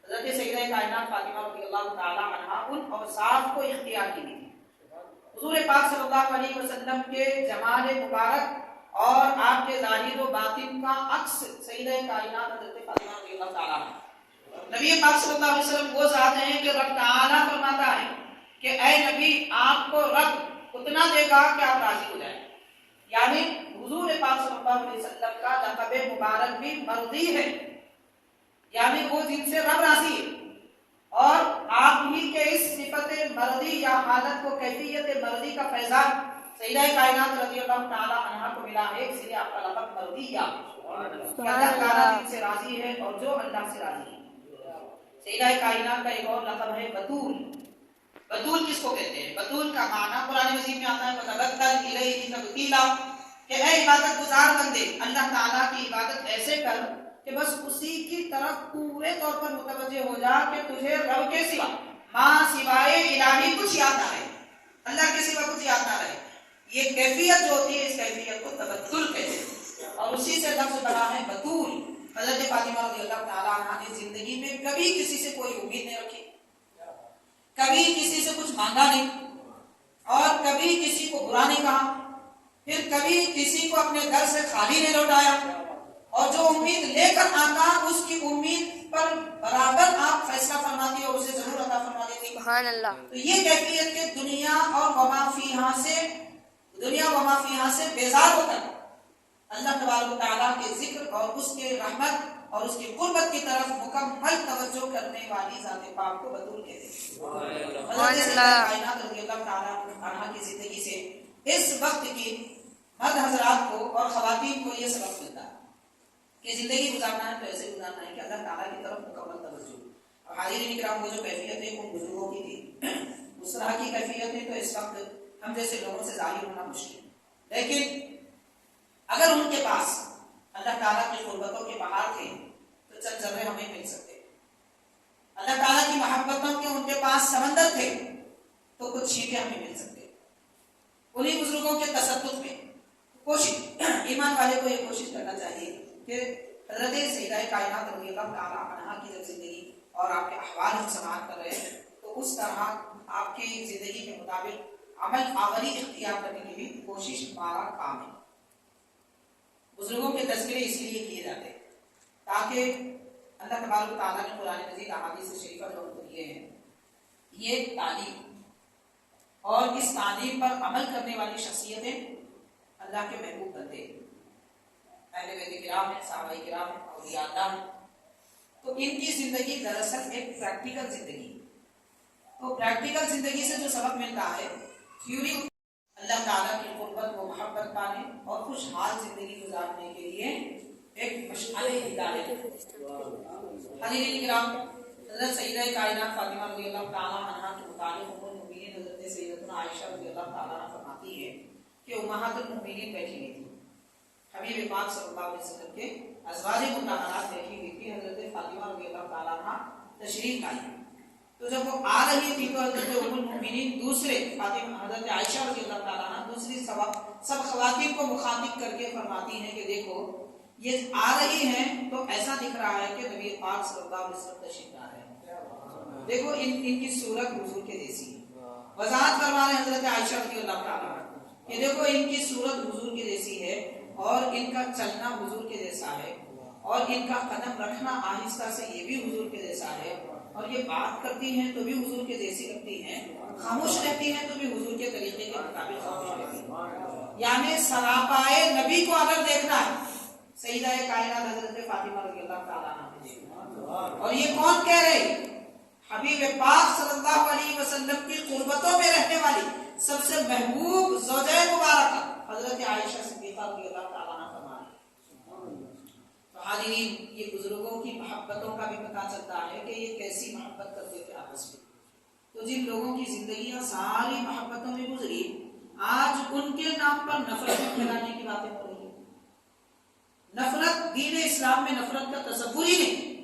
حضرت سیدہ کائنات فاطمہ رضی اللہ تعالیٰ عنہ ان اوصاف کو اختیار کی تھی. حضور پاک صلی اللہ علیہ وسلم کے جمال مبارک اور آپ کے ظاہر و باطن کا عکس سیدہ کائنات حضرت فاطمہ رضی اللہ تعالیٰ عنہ. نبی پاک صلی اللہ علیہ وسلم وہ ذات ہیں کہ رب تعالیٰ فرماتا ہے کہ اے نبی آپ کو رب اتنا دے گا کہ آپ راضی ہو جائیں. یعنی حضور پاک صلی اللہ علیہ وسلم کا لقب مبارک بھی مرضی ہے، یعنی وہ جن سے رب راضی ہے. اور آپ ہی کے اس صفت مرضی یا حالت کو، کیفیت مرضی کا فیضان سیدہ کائنات رضی اللہ تعالیٰ عنہ کو ملا ہے، اس لیے آپ کا لقب مرضیہ کہ اللہ تعالیٰ جن سے راضی ہے اور جو اللہ سے راضی ہے. سیدہ کائنات کا ایک اور لقب ہے بتول. بتول کس کو کہتے ہیں؟ بتول کا معنی قرآن مجید میں آتا ہے وَتَبَتَّلْ إِلَيْهِ تَبْتِيلًا، کہ اے عبادت گزار بندے اللہ تعالیٰ کی عبادت ایسے کر کہ بس اسی کی طرف پورے طور پر متوجہ ہو جا کہ تجھے رب کے سوا، ماں سوائے الہی کچھ یاد نہ رہے، اللہ کے سوا کچھ یاد نہ رہے. یہ کیفیت جو ہوتی ہے اس کیفیت کو تبتل کہتے ہیں، اور اسی سے لفظ بنا ہے بتول. حضرت فاطمہ رضی اللہ تعالیٰ عنہ نے زندگی میں کبھی کسی سے کوئی امید نہیں رکھی، کبھی کسی سے کچھ مانگا نہیں، اور کبھی کسی کو برا نہیں کہا، پھر کبھی کسی کو اپنے گھر سے خالی نہیں لوٹایا، اور جو امید لے کر آتا اس کی امید پر برابر آپ فیصلہ فرماتی اور اسے ضرور عطا فرما دیتی. سبحان اللہ. تو یہ کیفیت کہ دنیا اور وما فیہا سے بیزار ہو کر اللہ تبارک و تعالیٰ کے ذکر اور اس کے رحمت اور اس کی قربت کی طرف مکمل توجہ کرنے والی ذات پاک کو بتول کہتے ہیں. حضرت سیدہ کائنات رضی اللہ تعالیٰ عنہ کی زندگی سے اس وقت کی مرد حضرات کو اور خواتین کو یہ سبق ملتا ہے کہ زندگی گزارنا ہے تو ایسے گزارنا ہے کہ اللہ تعالیٰ کی طرف مکمل توجہ. اور حاضرین کرام، وہ جو کیفیت ہے ان بزرگوں کی تھی، اس طرح کی کیفیت ہے تو اس وقت ہم جیسے لوگوں سے ظاہر ہونا مشکل ہے. لیکن اگر ان کے پاس اللہ تعالیٰ کی قربتوں کے بہار تھے تو چند ذرے ہمیں مل سکتے. اللہ تعالیٰ کی محبتوں کے ان کے پاس سمندر تھے تو کچھ چھینٹے ہمیں مل سکتے. انہی بزرگوں کے تصدق میں کوشش، ایمان والے کو یہ کوشش کرنا چاہیے کہ حضرت سیدہ کائنات رضی اللہ تعالیٰ عنہ کی جب زندگی اور آپ کے احوال ہم سماعت کر رہے ہیں تو اس طرح آپ کی زندگی کے مطابق عمل آوری اختیار کرنے کی بھی کوشش ہمارا کام ہے. بزرگوں کے تذکرے اس لیے کیے جاتے ہیں تاکہ اللہ تبارک و تعالیٰ نے قرآن مجید احادیث شریفہ جو دیے ہیں، یہ تعلیم اور اس تعلیم پر عمل کرنے والی شخصیتیں اللہ کے محبوب بندے اہل بیت کرام ہیں، صحابہ کرام ہیں، اولیاء اللہ ہیں. تو ان کی زندگی دراصل ایک پریکٹیکل زندگی. تو پریکٹیکل زندگی سے جو سبق ملتا ہے، تھیوری اللہ تعالیٰ کی قربت و محبت پانے اور خوشحال زندگی گزارنے کے لیے ایک مشعل ہدایت. حضرین کرام، حضرت سیدہ کائنات فاطمہ رضی اللہ تعالیٰ عنہ کے متعلق ام المؤمنین حضرت حضرت سیدتنا عائشہ رضی اللہ تعالیٰ عنہ فرماتی ہے کہ امہات المؤمنین بیٹھی ہوئی تھی، حبیب پاک صلی اللہ علیہ وسلم کے ازواج مطہرات بیٹھی ہوئی تھی، حضرت فاطمہ رضی اللہ تعالیٰ عنہ تشریف لائی، تو جب وہ آ رہی تھی تو حضرت ام المؤمنین دوسرے فاطمہ حضرت عائشہ رضی اللہ تعالیٰ عنہ دوسری سب خواتین کو مخاطب کر کے فرماتی ہیں کہ دیکھو یہ آ رہی ہیں تو ایسا دکھ رہا ہے کہ نبی پاک صلی اللہ علیہ وسلم تشریف لا رہے ہیں، دیکھو ان کی صورت حضور کے جیسی ہے، وضاحت فرما رہے حضرت عائشہ رضی اللہ تعالیٰ عنہ کہ دیکھو ان کی صورت حضور کے جیسی ہے اور ان کا چلنا حضور کے جیسا ہے اور ان کا قدم رکھنا آہستہ سے یہ بھی حضور کے جیسا ہے، اور یہ بات کرتی ہیں تو بھی حضور کے جیسی لگتی ہیں، خاموش رہتی ہیں تو بھی حضور کے طریقے کے مطابق خاموش رہتی ہیں، یعنی سراپائے نبی کو اگر دیکھنا ہے سیدہ کائنات حضرت فاطمہ رضی اللہ تعالیٰ عنہ، اور یہ کون کہہ رہے؟ حبیب پاک صلی اللہ علیہ وسلم کی قربتوں میں رہنے والی سب سے محبوب زوجہ مبارکہ حضرت عائشہ صدیقہ رضی اللہ تعالیٰ عنہ فرما رہی۔ تو حاضرین، یہ بزرگوں کی محبتوں کا بھی پتہ چلتا ہے کہ یہ کیسی محبت کرتے تھے آپس میں۔ تو جن لوگوں کی زندگیاں ساری محبتوں میں گزری، آج ان کے نام پر نفرت پھیلانے کی باتیں ہو رہی ہیں۔ نفرت، دین اسلام میں نفرت کا تصور ہی نہیں۔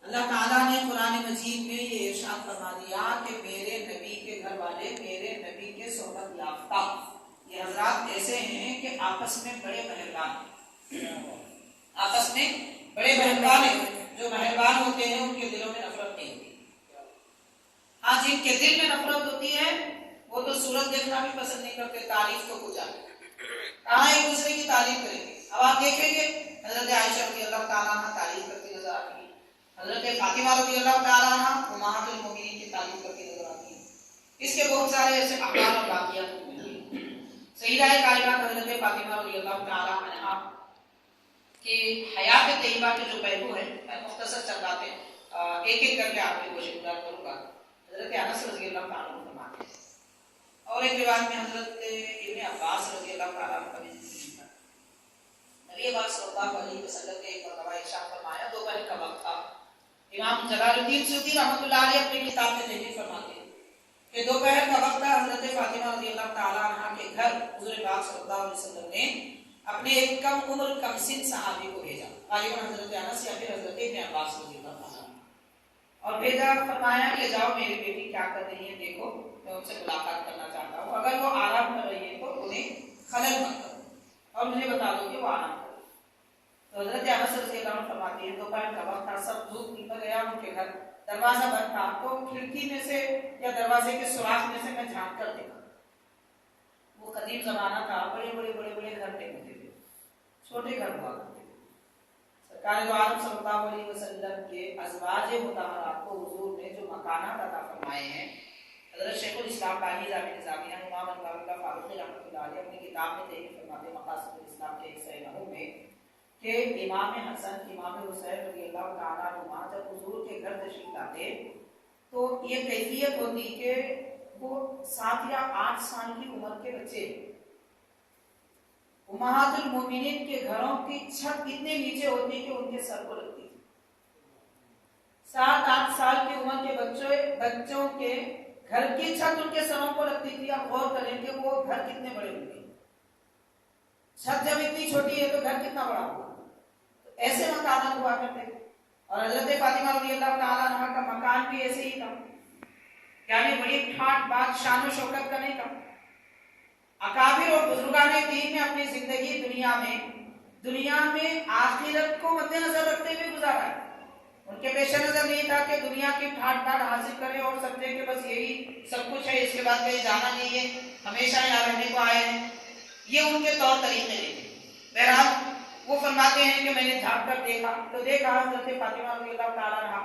اللہ تعالیٰ نے قرآن مجید میں یہ ارشاد فرما دیا کہ میرے نبی کے گھر والے، میرے نبی کے صحبت یافتہ یہ حضرات ایسے ہیں کہ آپس میں بڑے مہربان ہیں، آپس میں بڑے مہربان ہیں، جو مہربان ہوتے ہیں ان کے دلوں میں نفرت نہیں ہوتی۔ ہاں، جن کے دل میں نفرت ہوتی ہے وہ تو صورت دیکھنا بھی پسند نہیں کرتے، تعریف تو کچھ آگے کہاں ایک دوسرے کی تعریف کریں گے۔ اب آپ دیکھیں گے حضرت عائشہ رضی اللہ تعالیٰ عنہ تعریف کرتی نظر آتی ہے، حضرت فاطمہ رضی اللہ تعالیٰ عنہ امہات المؤمنین کی تعریف کرتی نظر آتی ہے۔ اس کے بہت سارے ایسے احوال اور واقعات ملتے ہیں۔ سیدہ کائنات حضرت فاطمہ رضی اللہ تعالیٰ عنہ کی حیات طیبہ کے جو پہلو ہیں، میں مختصر چند باتیں ایک ایک کر کے آپ کی گوشت گزار کروں گا۔ حضرت انس رضی اللہ تعالیٰ عنہ فرماتے ہیں، اور ایک روایت میں حضرت ابن عباس رضی اللہ تعالیٰ عنہ کا بھی ذکر ہے۔ نبی پاک صلی اللہ علیہ وسلم نے ایک مرتبہ ارشاد فرمایا، دوپہر کا وقت تھا، امام جلال الدین سیوطی رحمۃ اللہ علیہ اپنی کتاب میں تحریر فرماتے ہیں کہ دوپہر کا وقت تھا، حضرت فاطمہ رضی اللہ تعالیٰ عنہ کے گھر حضور پاک صلی اللہ علیہ وسلم نے اپنے ایک کم عمر کم سن صحابی کو بھیجا، غالباً حضرت انس یا پھر حضرت ابن عباس رضی اللہ تعالیٰ عنہ، اور بھیجا، فرمایا کہ جاؤ میری بیٹی کیا کر رہی ہے دیکھو، میں ان سے ملاقات کرنا چاہتا ہوں، اگر وہ آرام کر رہی ہے تو انہیں خلل مت کرو اور مجھے بتا دو کہ وہ آرام کرو۔ تو حضرت انس رضی اللہ عنہ فرماتی ہے دوپہر کا وقت تھا، سب دھوپ نکل گیا، ان کے گھر دروازہ بند تھا، تو کھڑکی میں سے یا دروازے کے سوراخ میں سے میں جھانک کر دیکھا، وہ قدیم زمانہ تھا، بڑے بڑے بڑے بڑے گھر نہیں ہوتے تھے، چھوٹے گھر ہوا کرتے تھے۔ سرکار دو عالم صلی اللہ علیہ وسلم کے ازواج مطہرات کو حضور نے جو مکانات عطا فرمائے ہیں، حضرت شیخ الاسلام بانی جامع نظامیہ امام انوار اللہ فاروقی رحمۃ اللہ علیہ اپنی کتاب میں تحریر فرماتے مقاصد الاسلام کے 109 میں کہ امام حسن، امام حسین رضی اللہ تعالیٰ عنہ جب حضور کے گھر تشریف لاتے تو یہ کیفیت ہوتی کہ وہ 7 یا 8 سال کی عمر کے بچے، امہات المومنین کے گھروں کی چھت اتنے نیچے ہوتی کہ ان کے سر کو لگتی تھی۔ 7-8 سال کی عمر کے بچوں کے گھر کی چھت ان کے سروں کو لگتی تھی۔ آپ غور کریں کہ وہ گھر کتنے بڑے ہوتے ہیں، چھت جب اتنی چھوٹی ہے تو گھر کتنا بڑا ہوگا۔ ایسے مکانات ہوا کرتے تھے، اور حضرت فاطمہ رضی اللہ تعالیٰ عنہ کا مکان بھی ایسے ہی تھا، یعنی بڑی ٹھاٹ بات شان و شوکت کا نہیں تھا۔ اکابر اور بزرگان دین نے اپنی زندگی دنیا میں آخرت کو مد نظر رکھتے ہوئے گزارا ہے۔ ان کے پیش نظر نہیں تھا کہ دنیا کی ٹھاٹ ٹھاٹ حاصل کرے اور سمجھے کہ بس یہی سب کچھ ہے، اس کے بعد کہیں جانا نہیں ہے، ہمیشہ یہاں رہنے کو آئے ہیں، یہ ان کے طور طریقے نہیں تھے۔ بہرحال وہ فرماتے ہیں کہ میں نے جھانک کر دیکھا تو دیکھا حضرت فاطمہ رضی اللہ تعالیٰ عنہ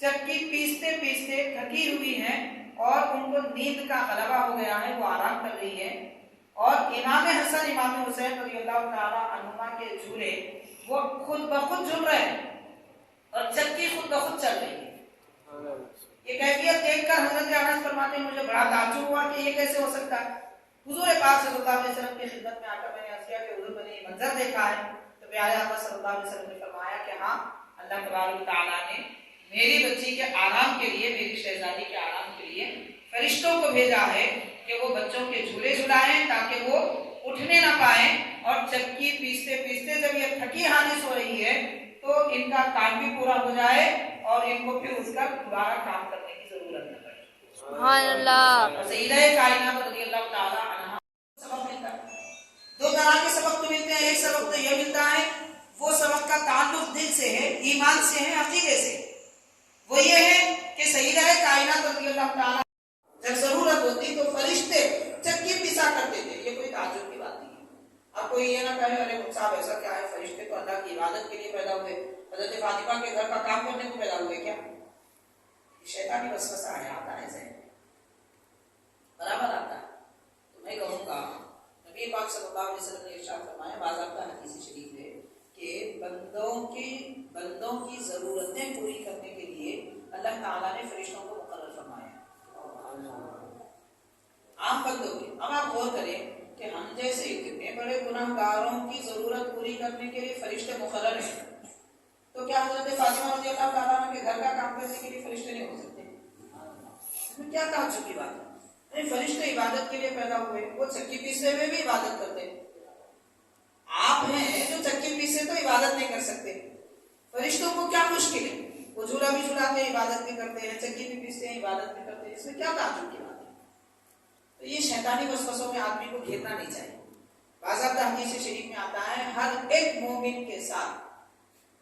چکی پیستے پیستے تھکی ہوئی ہیں اور ان کو نیند کا غلبہ ہو گیا ہے، وہ آرام کر رہی ہے، اور امام حسن امام حسین رضی اللہ تعالیٰ عنہما کے جھولے وہ خود بخود جھول رہے ہیں اور چکی خود بخود چل رہی ہے۔ یہ کیفیت دیکھ کر حضرت انس فرماتے ہیں مجھے بڑا تعجب ہوا کہ یہ کیسے ہو سکتا ہے۔ حضور پاک صلی اللہ علیہ وسلم کی خدمت میں آ کر میں نے عرض کیا کہ حضور میں نے یہ منظر دیکھا ہے، تو پیارے آقا صلی اللہ علیہ وسلم نے فرمایا کہ ہاں، اللہ تبارک و تعالیٰ نے میری بچی کے آرام کے لیے، میری شہزادی کے آرام کے لیے فرشتوں کو بھیجا ہے کہ وہ بچوں کے جھولے جھلائیں تاکہ وہ اٹھنے نہ پائیں، اور چکی پیستے پیستے جب یہ تھکی ہانی سو رہی ہے تو ان کا کام بھی پورا ہو جائے اور ان کو پھر اس کا دوبارہ کام کرنے کی ضرورت نہ پڑے۔ سبحان اللہ۔ سیدہ کائنات رضی اللہ تعالی عنہا سبق ملتا ہے، دو طرح کے سبق تو ملتے ہیں۔ ایک سبق تو یہ ملتا ہے، وہ سبق کا تعلق دل سے ہے، ایمان سے ہے، عقیدے سے۔ وہ یہ ہے کہ سیدہ کائنات رضی اللہ تعالی جب ضرورت ہوتی تو فرشتے چکی پیسا کرتے تھے، یہ کوئی تعجب کی بات نہیں ہے۔ اب کوئی یہ نہ کہے ارے صاحب ایسا کیا ہے، فرشتے تو اللہ کی عبادت کے لیے پیدا ہوئے، حضرت فاطمہ کے گھر کا کام کرنے کو پیدا ہوئے کیا؟ شیطانی وسوسہ ہے، آتا ہے ذہن برابر آتا ہے۔ تو میں کہوں گا نبی پاک صلی اللہ علیہ وسلم نے ارشاد فرمایا، باضابطہ حدیث شریف ہے کہ بندوں کی ضرورتیں پوری کرنے کے لیے اللہ تعالیٰ نے فرشتوں کو مقرر فرمایا، عام بندوں کے۔ اب آپ غور کریں کہ ہم جیسے کتنے بڑے گناہ گاروں کی ضرورت پوری کرنے کے لیے فرشتے مقرر ہیں، تو کیا حضرت فاطمہ رضی اللہ تعالیٰ عنہ کے گھر کا کام کرنے کے لیے فرشتے نہیں ہو سکتے؟ اس میں کیا تعجب کی بات ہے؟ فرشتے عبادت کے لیے پیدا ہوئے، وہ چکی پیسے میں بھی عبادت کرتے ہیں۔ آپ ہیں جو چکی پیسے تو عبادت نہیں کر سکتے، فرشتوں کو کیا مشکل ہے؟ وہ جھولا بھی جھلاتے ہیں، عبادت بھی کرتے ہیں، چکی بھی پیستے ہیں، عبادت بھی کرتے ہیں، اس میں کیا تعجب کی بات ہے؟ تو یہ شیطانی وسوسوں میں آدمی کو گھیرنا نہیں چاہیے۔ باضابطہ حدیث شریف میں آتا ہے، ہر ایک مومن کے ساتھ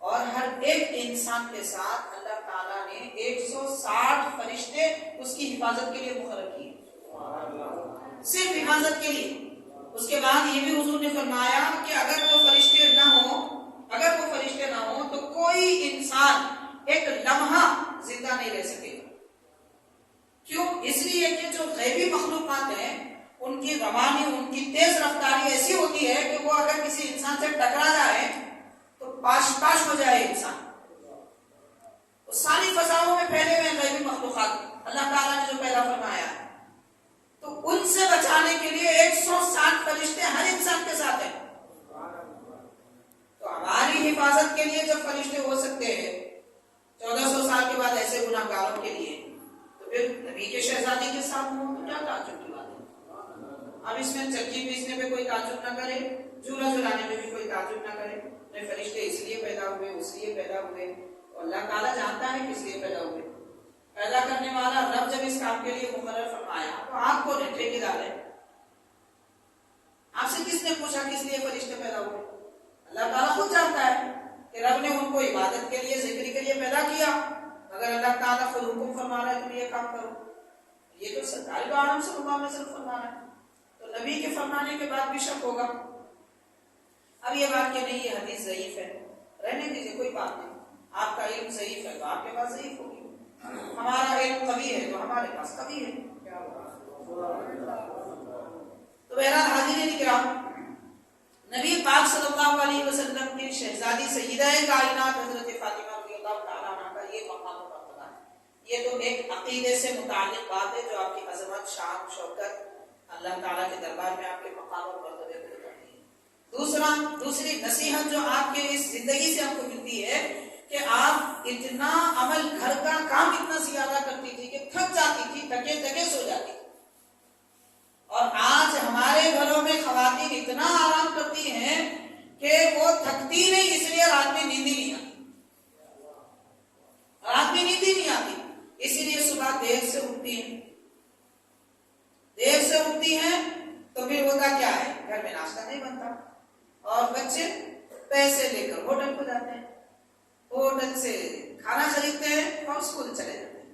اور ہر ایک انسان کے ساتھ اللہ تعالیٰ نے 160 فرشتے اس کی حفاظت کے لیے مقرر کیے، صرف حفاظت کے لیے۔ اس کے بعد یہ بھی حضور نے فرمایا کہ اگر وہ فرشتے نہ ہوں تو کوئی انسان ایک لمحہ زندہ نہیں رہ سکے گا۔ کیوں؟ اس لیے کہ جو غیبی مخلوقات ہیں ان کی روانی، ان کی تیز رفتاری ایسی ہوتی ہے کہ وہ اگر کسی انسان سے ٹکرا جائے تو پاش ہو جائے انسان۔ وہ ساری فضاؤں میں پھیلے ہوئے غیبی مخلوقات اللہ تعالیٰ نے جو پیدا فرمایا ہے، تو ان سے بچانے کے لیے 160 فرشتے ہر انسان کے ساتھ ہیں۔ تو ہماری حفاظت کے لیے جب فرشتے ہو سکتے ہیں 1400 سال کے بعد ایسے گناہ گاروں کے لیے، تو پھر نبی کے شہزادی کے ساتھ ہوں تو کیا تعجب کی بات ہے؟ اب اس میں چکی پیسنے پہ کوئی تعجب نہ کرے، جھولا جھلانے میں بھی کوئی تعجب نہ کرے۔ فرشتے اس لیے پیدا ہوئے، اس لیے پیدا ہوئے، اللہ تعالیٰ جانتا ہے کس لیے پیدا ہوئے۔ پیدا کرنے والا رب جب اس کام کے لیے مقرر فرمایا تو آپ کو ٹھیکیدار ہے۔ آپ سے کس نے پوچھا کس لیے فرشتے پیدا ہوئے؟ اللہ تعالیٰ خود جانتا ہے کہ رب نے ان کو عبادت کے لیے، ذکر کے لیے پیدا کیا، مگر اللہ تعالیٰ خود حکم فرما رہا ہے تم یہ کام کرو۔ یہ تو سرکار دو عالم صلی اللہ علیہ وسلم فرما رہا ہے، تو نبی کے فرمانے کے بعد بھی شک ہوگا۔ اب یہ بات کہ نہیں یہ حدیث ضعیف ہے، رہنے دیجیے، کوئی بات نہیں۔ آپ کا علم ضعیف ہے تو آپ کے پاس ضعیف ہوگی، ہمارا علم قوی ہے تو ہمارے پاس قوی ہے۔ تو بہرحال حاضرین کرام، نبی پاک صلی اللہ علیہ وسلم کی شہزادی سیدہ کائنات حضرت فاطمہ رضی اللہ تعالیٰ عنہ کا یہ مقام و مرتبہ ہے۔ یہ تو ایک عقیدے سے متعلق بات ہے جو آپ کی عظمت، شان، شوکت اللہ تعالیٰ کے دربار میں آپ کے مقام اور مرتبے کو بتاتی ہے۔ دوسری نصیحت جو آپ کے اس زندگی سے ہم کو ملتی ہے کہ آپ اتنا عمل، گھر کا کام اتنا زیادہ کرتی تھی کہ تھک جاتی تھی، تھکے سو جاتی تھی، اور آج ہمارے گھروں میں خواتین اتنا آرام کرتی ہیں کہ وہ تھکتی نہیں، اس لیے رات میں نیند ہی نہیں آتی، اسی لیے صبح دیر سے اٹھتی ہیں تو پھر ہوتا کیا ہے، گھر میں ناشتہ نہیں بنتا اور بچے پیسے لے کر ہوٹل کو جاتے ہیں، ہوٹل سے کھانا خریدتے ہیں اور اسکول چلے جاتے ہیں۔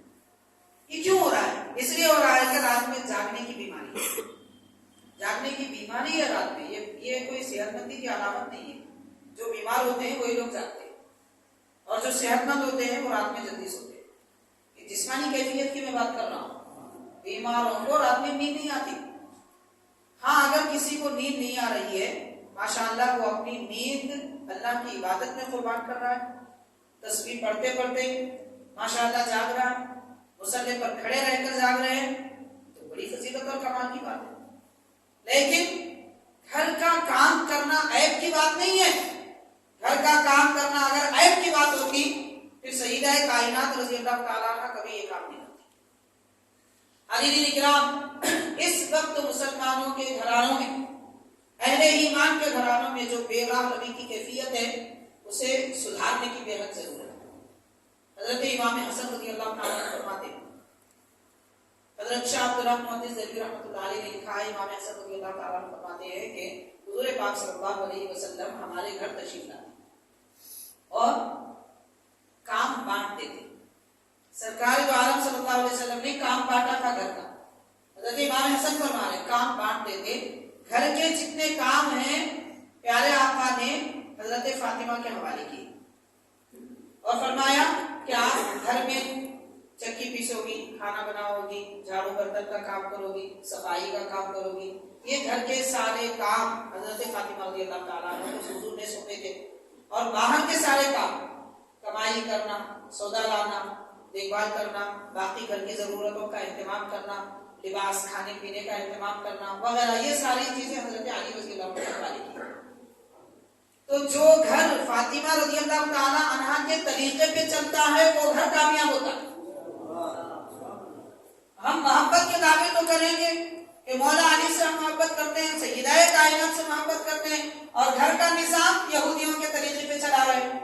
یہ کیوں ہو رہا ہے؟ اس لیے ہو رہا ہے کہ رات میں جاگنے کی بیماری ہے رات میں۔ یہ کوئی صحت مندی کی علامت نہیں ہے۔ جو بیمار ہوتے ہیں وہی لوگ جاگتے ہیں، اور جو صحت مند ہوتے ہیں وہ رات میں جلدی سوتے ہیں۔ یہ جسمانی کیفیت کی میں بات کر رہا ہوں، بیماروں کو رات میں نیند نہیں آتی۔ ہاں، اگر کسی کو نیند نہیں آ رہی ہے، ماشاءاللہ وہ اپنی نیند اللہ کی عبادت میں قربان کر رہا ہے، تسبیح پڑھتے پڑھتے ماشاءاللہ جاگ رہا ہے، مصلی پر کھڑے رہ کر جاگ رہے ہیں، تو بڑی فضیلت اور کمال کی بات ہے۔ لیکن گھر کا کام کرنا عیب کی بات نہیں ہے۔ گھر کا کام کرنا اگر عیب کی بات ہوتی پھر سیدہ کائنات رضی اللہ تعالیٰ عنہ کبھی یہ کام نہیں کرتی۔ حاضرین کرام، اس وقت مسلمانوں کے گھرانوں میں، اہل ایمان کے گھرانوں میں جو بے راہ روی کی کیفیت ہے اسے سدھارنے کی بے حد ضرورت ہے۔ حضرت امام حسن رضی اللہ تعالیٰ عنہ فرماتے ہیں، حضرت شاہ عبدالرحمن محدث دہلوی رحمۃ اللہ علیہ نے لکھا ہے، امام حسن رضی اللہ تعالیٰ عنہ فرماتے ہیں کہ حضور پاک صلی اللہ علیہ وسلم ہمارے گھر تشریف لاتے اور کام بانٹتے تھے۔ سرکار دو عالم صلی اللہ علیہ وسلم نے کام بانٹا تھا گھر کا۔ حضرت امام حسن فرما رہے کام بانٹتے تھے، گھر کے جتنے کام ہیں پیارے آقا نے حضرت فاطمہ کے حوالے کیے اور فرمایا کہ آپ گھر میں چکی پیسو گی، کھانا بناؤ گی، جھاڑو برتن کا کام کرو گی، صفائی کا کام کرو گی، یہ گھر کے سارے کام حضرت فاطمہ رضی اللہ تعالیٰ عنہ کو حضور نے سونپے تھے۔ اور باہر کے سارے کام، کمائی کرنا، سودا لانا، دیکھ بھال کرنا، باقی گھر کی ضرورتوں کا اہتمام کرنا، لباس، کھانے پینے کا اہتمام کرنا وغیرہ، یہ ساری چیزیں حضرت علی رضی اللہ تعالیٰ عنہ کی۔ تو جو گھر فاطمہ رضی اللہ تعالیٰ عنہ کے طریقے پہ چلتا ہے وہ گھر کامیاب ہوتا ہے۔ ہم محبت کے دعوے تو کریں گے کہ مولا علی سے ہم محبت کرتے ہیں، سیدہ کائنات سے محبت کرتے ہیں، اور گھر کا نظام یہودیوں کے طریقے پہ چلا رہے ہیں،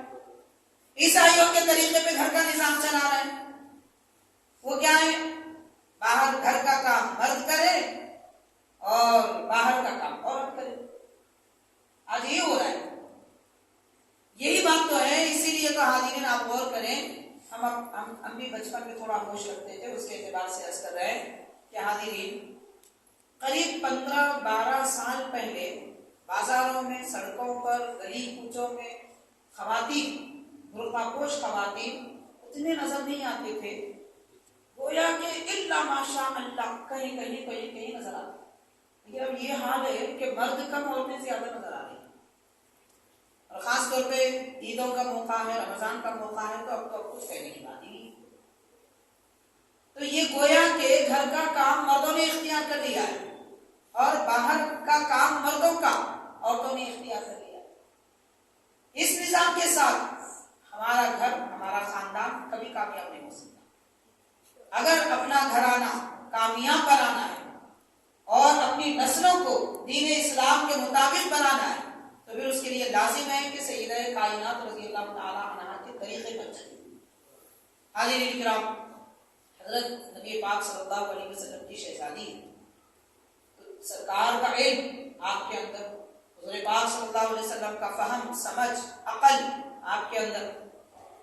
عیسائیوں کے طریقے پہ گھر کا نظام چلا رہے ہیں۔ وہ کیا ہے؟ باہر گھر کا کام مرد کرے اور باہر کا کام عورت کرے۔ آج یہ ہو رہا ہے، یہی بات تو ہے۔ اسی لیے تو حاضرین آپ غور کریں، ہم بھی بچپن میں تھوڑا ہوش رکھتے تھے، اس کے اعتبار سے عرض کر رہے ہیں کہ حاضرین قریب 15-12 سال پہلے بازاروں میں، سڑکوں پر، گلی کوچوں میں خواتین، برقع پوش خواتین اتنے نظر نہیں آتے تھے، گویا کہ الا ماشاء اللہ کہیں نظر آتے۔ لیکن اب یہ حال ہے کہ مرد کم عورتیں زیادہ نظر آ رہی ہیں، اور خاص طور پہ عیدوں کا موقع ہے، رمضان کا موقع ہے، تو اب کچھ کہنے کی بات نہیں۔ تو یہ گویا کہ گھر کا کام مردوں نے اختیار کر لیا ہے اور باہر کا کام مردوں کا عورتوں نے اختیار کر لیا ہے۔ اس نظام کے ساتھ ہمارا گھر، ہمارا خاندان کبھی کامیاب نہیں ہو سکتا۔ اگر اپنا گھرانہ کامیاب بنانا ہے اور اپنی نسلوں کو دین اسلام کے مطابق بنانا ہے تو پھر اس کے لیے لازم ہے کہ سیدہ کائنات رضی اللہ تعالی عنہا کے طریقے پر چلیں۔ حاضرین کرام، حضرت نبی پاک صلی اللہ علیہ وسلم کی شہزادی، سرکار کا علم آپ کے اندر، حضور پاک صلی اللہ علیہ وسلم کا فہم، سمجھ، عقل آپ کے اندر،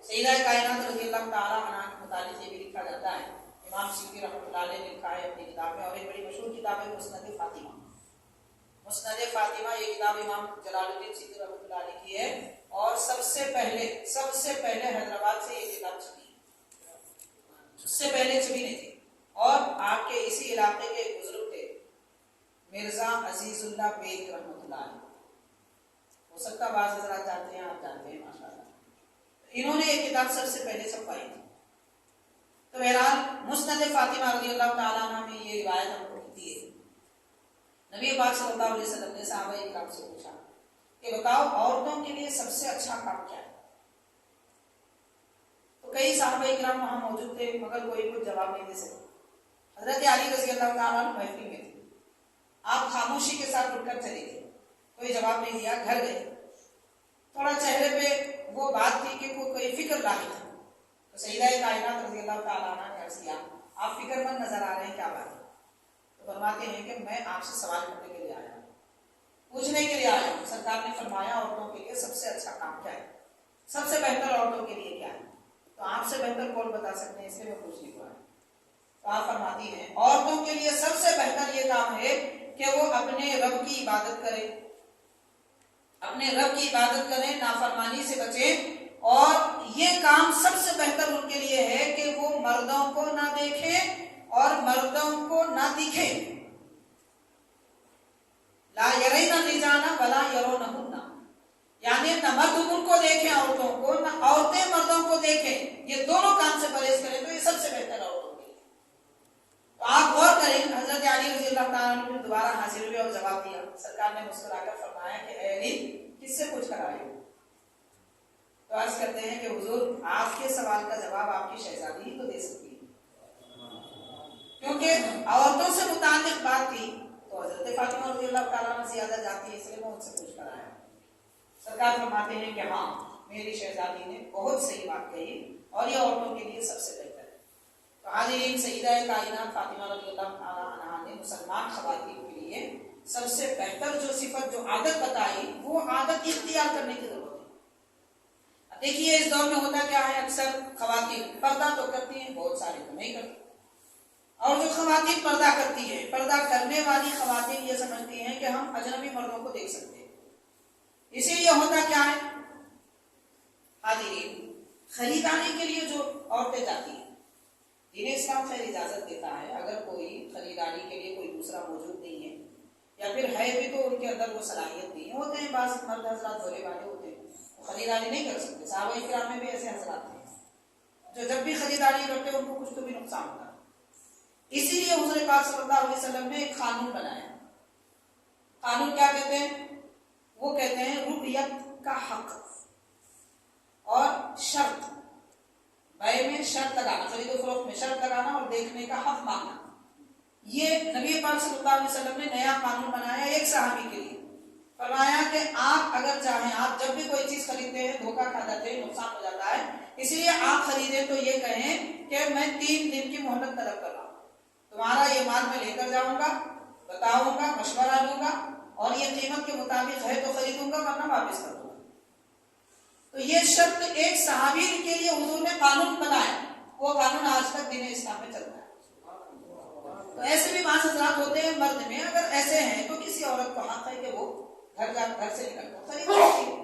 سیدہ کائنات رضی اللہ تعالی عنہا کے متعلق یہ بھی لکھا جاتا ہے۔ امام سیوطی رحمۃ اللہ علیہ نے لکھا ہے اپنی کتاب میں، اور ایک بڑی مشہور کتاب ہے مسند فاطمہ۔ مسند فاطمہ یہ کتاب امام جلال الدین سیوطی رحمۃ اللہ علیہ کی ہے، اور سب سے پہلے حیدرآباد سے یہ کتاب چھپی، اس سے پہلے چھپی نہیں تھی۔ اور آپ کے اسی علاقے کے ایک بزرگ تھے مرزا عزیز اللہ بیگ رحمۃ اللہ علیہ، ہو سکتا بعض حضرات جانتے ہیں، آپ جانتے ہیں ماشاءاللہ، انہوں نے یہ کتاب سب سے پہلے چھپوائی تھی۔ تو بہرحال مسند فاطمہ رضی اللہ تعالیٰ عنہ میں یہ روایت ہم کو ملتی ہے۔ نبی پاک صلی اللہ علیہ وسلم نے صحابہ کرام سے پوچھا کہ بتاؤ عورتوں کے لیے سب سے اچھا کام کیا ہے؟ تو کئی صحابہ کرام وہاں موجود تھے مگر کوئی کچھ جواب نہیں دے سکے۔ حضرت علی رضی اللہ تعالیٰ عنہ محفل میں تھے، آپ خاموشی کے ساتھ اٹھ کر چلے گئے، کوئی جواب نہیں دیا، گھر گئے۔ تھوڑا چہرے پہ وہ بات تھی کہ وہ کوئی فکر لاحق ہے، تو سیدہ کائنات رضی اللہ تعالیٰ عنہ نے عرض کیا آپ فکر مند نظر آ رہے ہیں، کیا بات ہے؟ تو فرماتے ہیں کہ میں آپ سے سوال کرنے کے لیے آیا ہوں، پوچھنے کے لیے آیا ہوں۔ سرکار نے فرمایا عورتوں کے لیے سب سے اچھا کام کیا ہے، سب سے بہتر عورتوں کے لیے کیا ہے؟ تو آپ سے بہتر کون بتا سکتے ہیں، اس لیے میں پوچھنے کو آیا۔ تو آپ فرماتی ہیں عورتوں کے لیے سب سے بہتر یہ کام ہے کہ وہ اپنے رب کی عبادت کرے، اپنے رب کی عبادت کریں، نافرمانی سے بچیں، اور یہ کام سب سے بہتر ان کے لیے ہے کہ وہ مردوں کو نہ دیکھیں اور مردوں کو نہ دکھیں۔ لا یرین الرجال ولا یرونہن، یعنی نہ مرد ان کو دیکھیں عورتوں کو، نہ عورتیں مردوں کو دیکھیں، یہ دونوں کام سے پرہیز کریں تو یہ سب سے بہتر عورتوں کے لیے۔ تو آپ غور کریں، حضرت علی رضی اللہ تعالیٰ عنہ دوبارہ حاضر ہوئے اور جواب دیا۔ سرکار نے مسکرا کر فرمایا کہ اے علی کس سے پوچھ کر آئے ہو؟ تو عرض کرتے ہیں کہ حضور آپ کے سوال کا جواب آپ کی شہزادی ہی تو دے سکتی ہے۔ کیونکہ عورتوں سے متعلق بات تھی تو حضرت فاطمہ رضی اللہ تعالیٰ عنہ زیادہ جاتی ہے، اس لیے میں ان سے پوچھ کر آیا. سرکار فرماتے ہیں کہ ہاں میری شہزادی نے بہت صحیح بات کہی اور یہ عورتوں کے لیے سب سے بہتر ہے. تو حاضرین، سیدہ کائنات فاطمہ رضی اللہ تعالیٰ عنہا نے مسلمان خواتین کے لیے سب سے بہتر جو صفت، جو عادت بتائی، وہ عادت اختیار کرنے کی ضرورت ہے. دیکھیے اس دور میں ہوتا کیا ہے، اکثر خواتین پردہ تو کرتی ہیں، بہت سارے تو نہیں کرتی. اور جو خواتین پردہ کرتی ہیں، پردہ کرنے والی خواتین یہ سمجھتی ہیں کہ ہم اجنبی مردوں کو دیکھ سکتے ہیں. اسی لیے ہوتا کیا ہے حاضرین، خریداری کے لیے جو عورتیں جاتی ہیں، دین اسلام خیر اجازت دیتا ہے اگر کوئی خریداری کے لیے کوئی دوسرا موجود نہیں ہے یا پھر ہے بھی تو ان کے اندر وہ صلاحیت نہیں ہے. ہوتے ہیں بعض مرد حضرات بھولے والے ہوتے ہیں، وہ خریداری نہیں کر سکتے. صحابہ کرام میں بھی ایسے حضرات ہیں جو جب بھی خریداری کرتے ہیں ان کو کچھ تو بھی نقصان ہوتا ہے. اسی لیے حضور پاک صلی اللہ علیہ وسلم نے ایک قانون بنایا. قانون کیا کہتے ہیں؟ وہ کہتے ہیں رؤیت کا حق اور شرط. بے میں شرط لگانا، خرید و فروخت میں شرط لگانا اور دیکھنے کا حق مانگنا. یہ نبی پاک صلی اللہ علیہ وسلم نے نیا قانون بنایا ایک صحابی کے لیے. فرمایا کہ آپ اگر چاہیں، آپ جب بھی کوئی چیز خریدتے ہیں دھوکہ کھا جاتے ہیں، نقصان ہو جاتا ہے، اس لیے آپ خریدیں تو یہ کہیں کہ میں 3 دن کی مہلت طلب کر رہا ہوں، تمہارا یہ مال میں لے کر جاؤں گا، بتاؤں گا، مشورہ لوں گا اور یہ قیمت کے مطابق ہے تو خریدوں گا ورنہ واپس کر دوں گا. تو یہ شرط ایک صحابی کے لیے حضور نے قانون بنایا. وہ قانون آج تک دین اسلام میں چلتا ہے. تو ایسے بھی بعض حضرات ہوتے ہیں مرد میں، اگر ایسے ہیں تو کسی عورت کو حق ہے کہ وہ گھر سے نکل کر خرید سکتی ہے.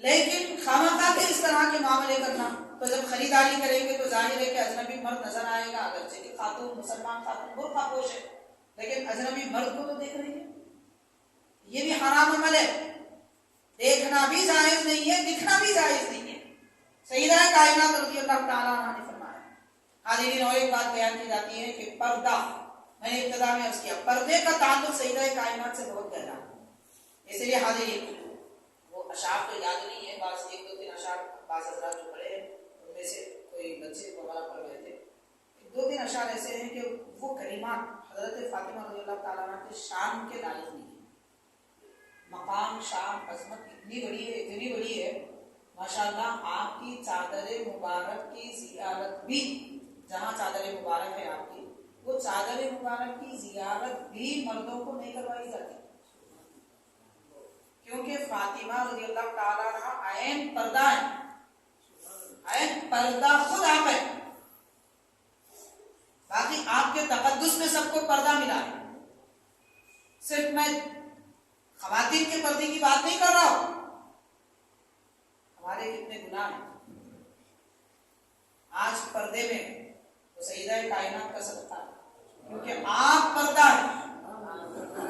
لیکن خامخواہ کے اس طرح کے معاملے کرنا، تو جب خریداری کریں گے تو ظاہر ہے کہ اجنبی مرد نظر آئے گا. اگرچہ کہ خاتون، مسلمان خاتون برقع پوش ہے، لیکن اجنبی مرد کو تو دیکھ رہی ہے. یہ بھی حرام عمل ہے. دیکھنا بھی جائز نہیں ہے، دکھنا بھی جائز نہیں ہے. سیدہ کائنات رضی اللہ تعالیٰ عنہ نے فرمایا. حاضرین، اور ایک بات بیان کی جاتی ہے کہ پردہ، میں نے ابتدا میں عرض کیا پردے کا تعلق سیدہ کائنات سے بہت گہرا ہے. اس لیے حاضرین، وہ اشعار تو یاد نہیں ہے، بعض 1-2-3 اشعار بعض حضرات جو پڑھے ہیں ان میں سے کوئی بچے وغیرہ پڑھ گئے تھے. 2-3 اشعار ایسے ہیں کہ وہ کلمات حضرت فاطمہ رضی اللہ تعالیٰ عنہ کے شان کے لائق نہیں ہے. مقام، شان، عظمت اتنی بڑی ہے ماشاءاللہ. آپ کی چادر مبارک کی زیارت بھی، جہاں چادر مبارک ہے آپ کی، وہ چادر مبارک کی زیارت بھی مردوں کو نہیں کروائی جاتی، کیونکہ فاطمہ رضی اللہ تعالیٰ عنہ عین پردہ ہے. عین پردہ خود آپ ہے. باقی آپ کے تقدس میں سب کو پردہ ملا ہے. صرف میں خواتین کے پردے کی بات نہیں کر رہا ہوں. ہمارے کتنے گناہ ہیں آج پردے میں، تو سیدہ کائنات کا صدقہ ہے، کیونکہ آپ پردہ ہے.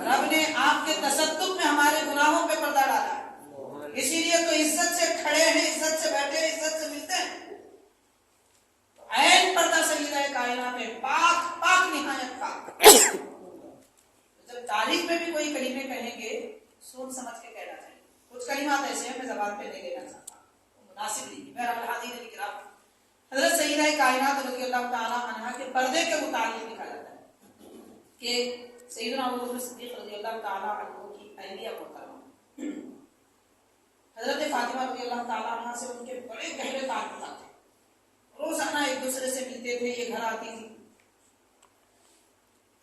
رب نے آپ کے تصدق میں ہمارے گناہوں پہ پردہ ڈالا ہے. اسی لیے تو عزت سے کھڑے ہیں، عزت سے بیٹھے ہیں، عزت سے ملتے ہیں. تو عین پردہ سیدہ کائنات ہے، پاک پاک نہایت پاک. جب تعریف میں بھی کوئی کلمے کہیں گے سوچ سمجھ کے کہنا چاہیے. کچھ کلمات ایسے ہیں میں زبان پہ نہیں لینا چاہتا، مناسب نہیں. بہرحال حاضرین کرام، حضرت سیدہ کائنات رضی اللہ تعالیٰ عنہ کے پردے کے متعلق لکھا جاتا ہے کہ سیدنا ابوبکر صدیق رضی اللہ تعالیٰ عنہ کی اہلیہ محترمہ حضرت فاطمہ رضی اللہ تعالیٰ عنہ سے ان کے بڑے گہرے تعلقات تھے. روزانہ ایک دوسرے سے ملتے تھے، یہ گھر آتی تھی.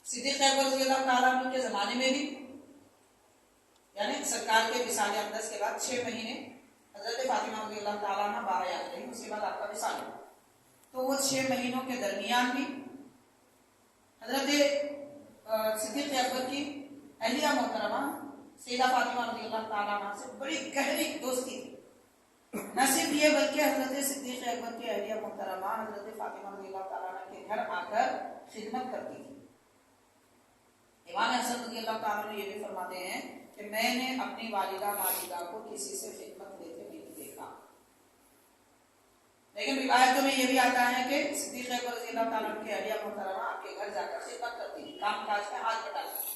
صدیق اکبر رضی اللہ تعالیٰ عنہ کے زمانے میں بھی، یعنی سرکار کے وصال اقدس کے بعد 6 مہینے حضرت فاطمہ رضی اللہ تعالیٰ عنہ باہر آتے رہی، اس کے بعد آپ کا وصال ہوا. تو وہ 6 مہینوں کے درمیان بھی حضرت صدیق اکبر کی اہلیہ محترمہ سیدہ فاطمہ رضی اللہ تعالیٰ عنہ سے بڑی گہری دوستی تھی. نہ صرف یہ بلکہ حضرت صدیق اکبر کی اہلیہ محترمہ حضرت فاطمہ رضی اللہ تعالیٰ عنہ کے گھر آ کر خدمت کرتی تھی. امام حسن رضی اللہ تعالیٰ عنہ یہ بھی فرماتے ہیں کہ میں نے اپنی والدہ ماجدہ کو کسی سے خدمت لیتے نہیں دیکھا. لیکن روایتوں میں یہ بھی آتا ہے کہ صدیق اکبر رضی اللہ تعالیٰ عنہ کی اہلیہ محترمہ آپ کے گھر جا کر خدمت کرتی تھی، کام کاج میں ہاتھ بٹاتی تھی.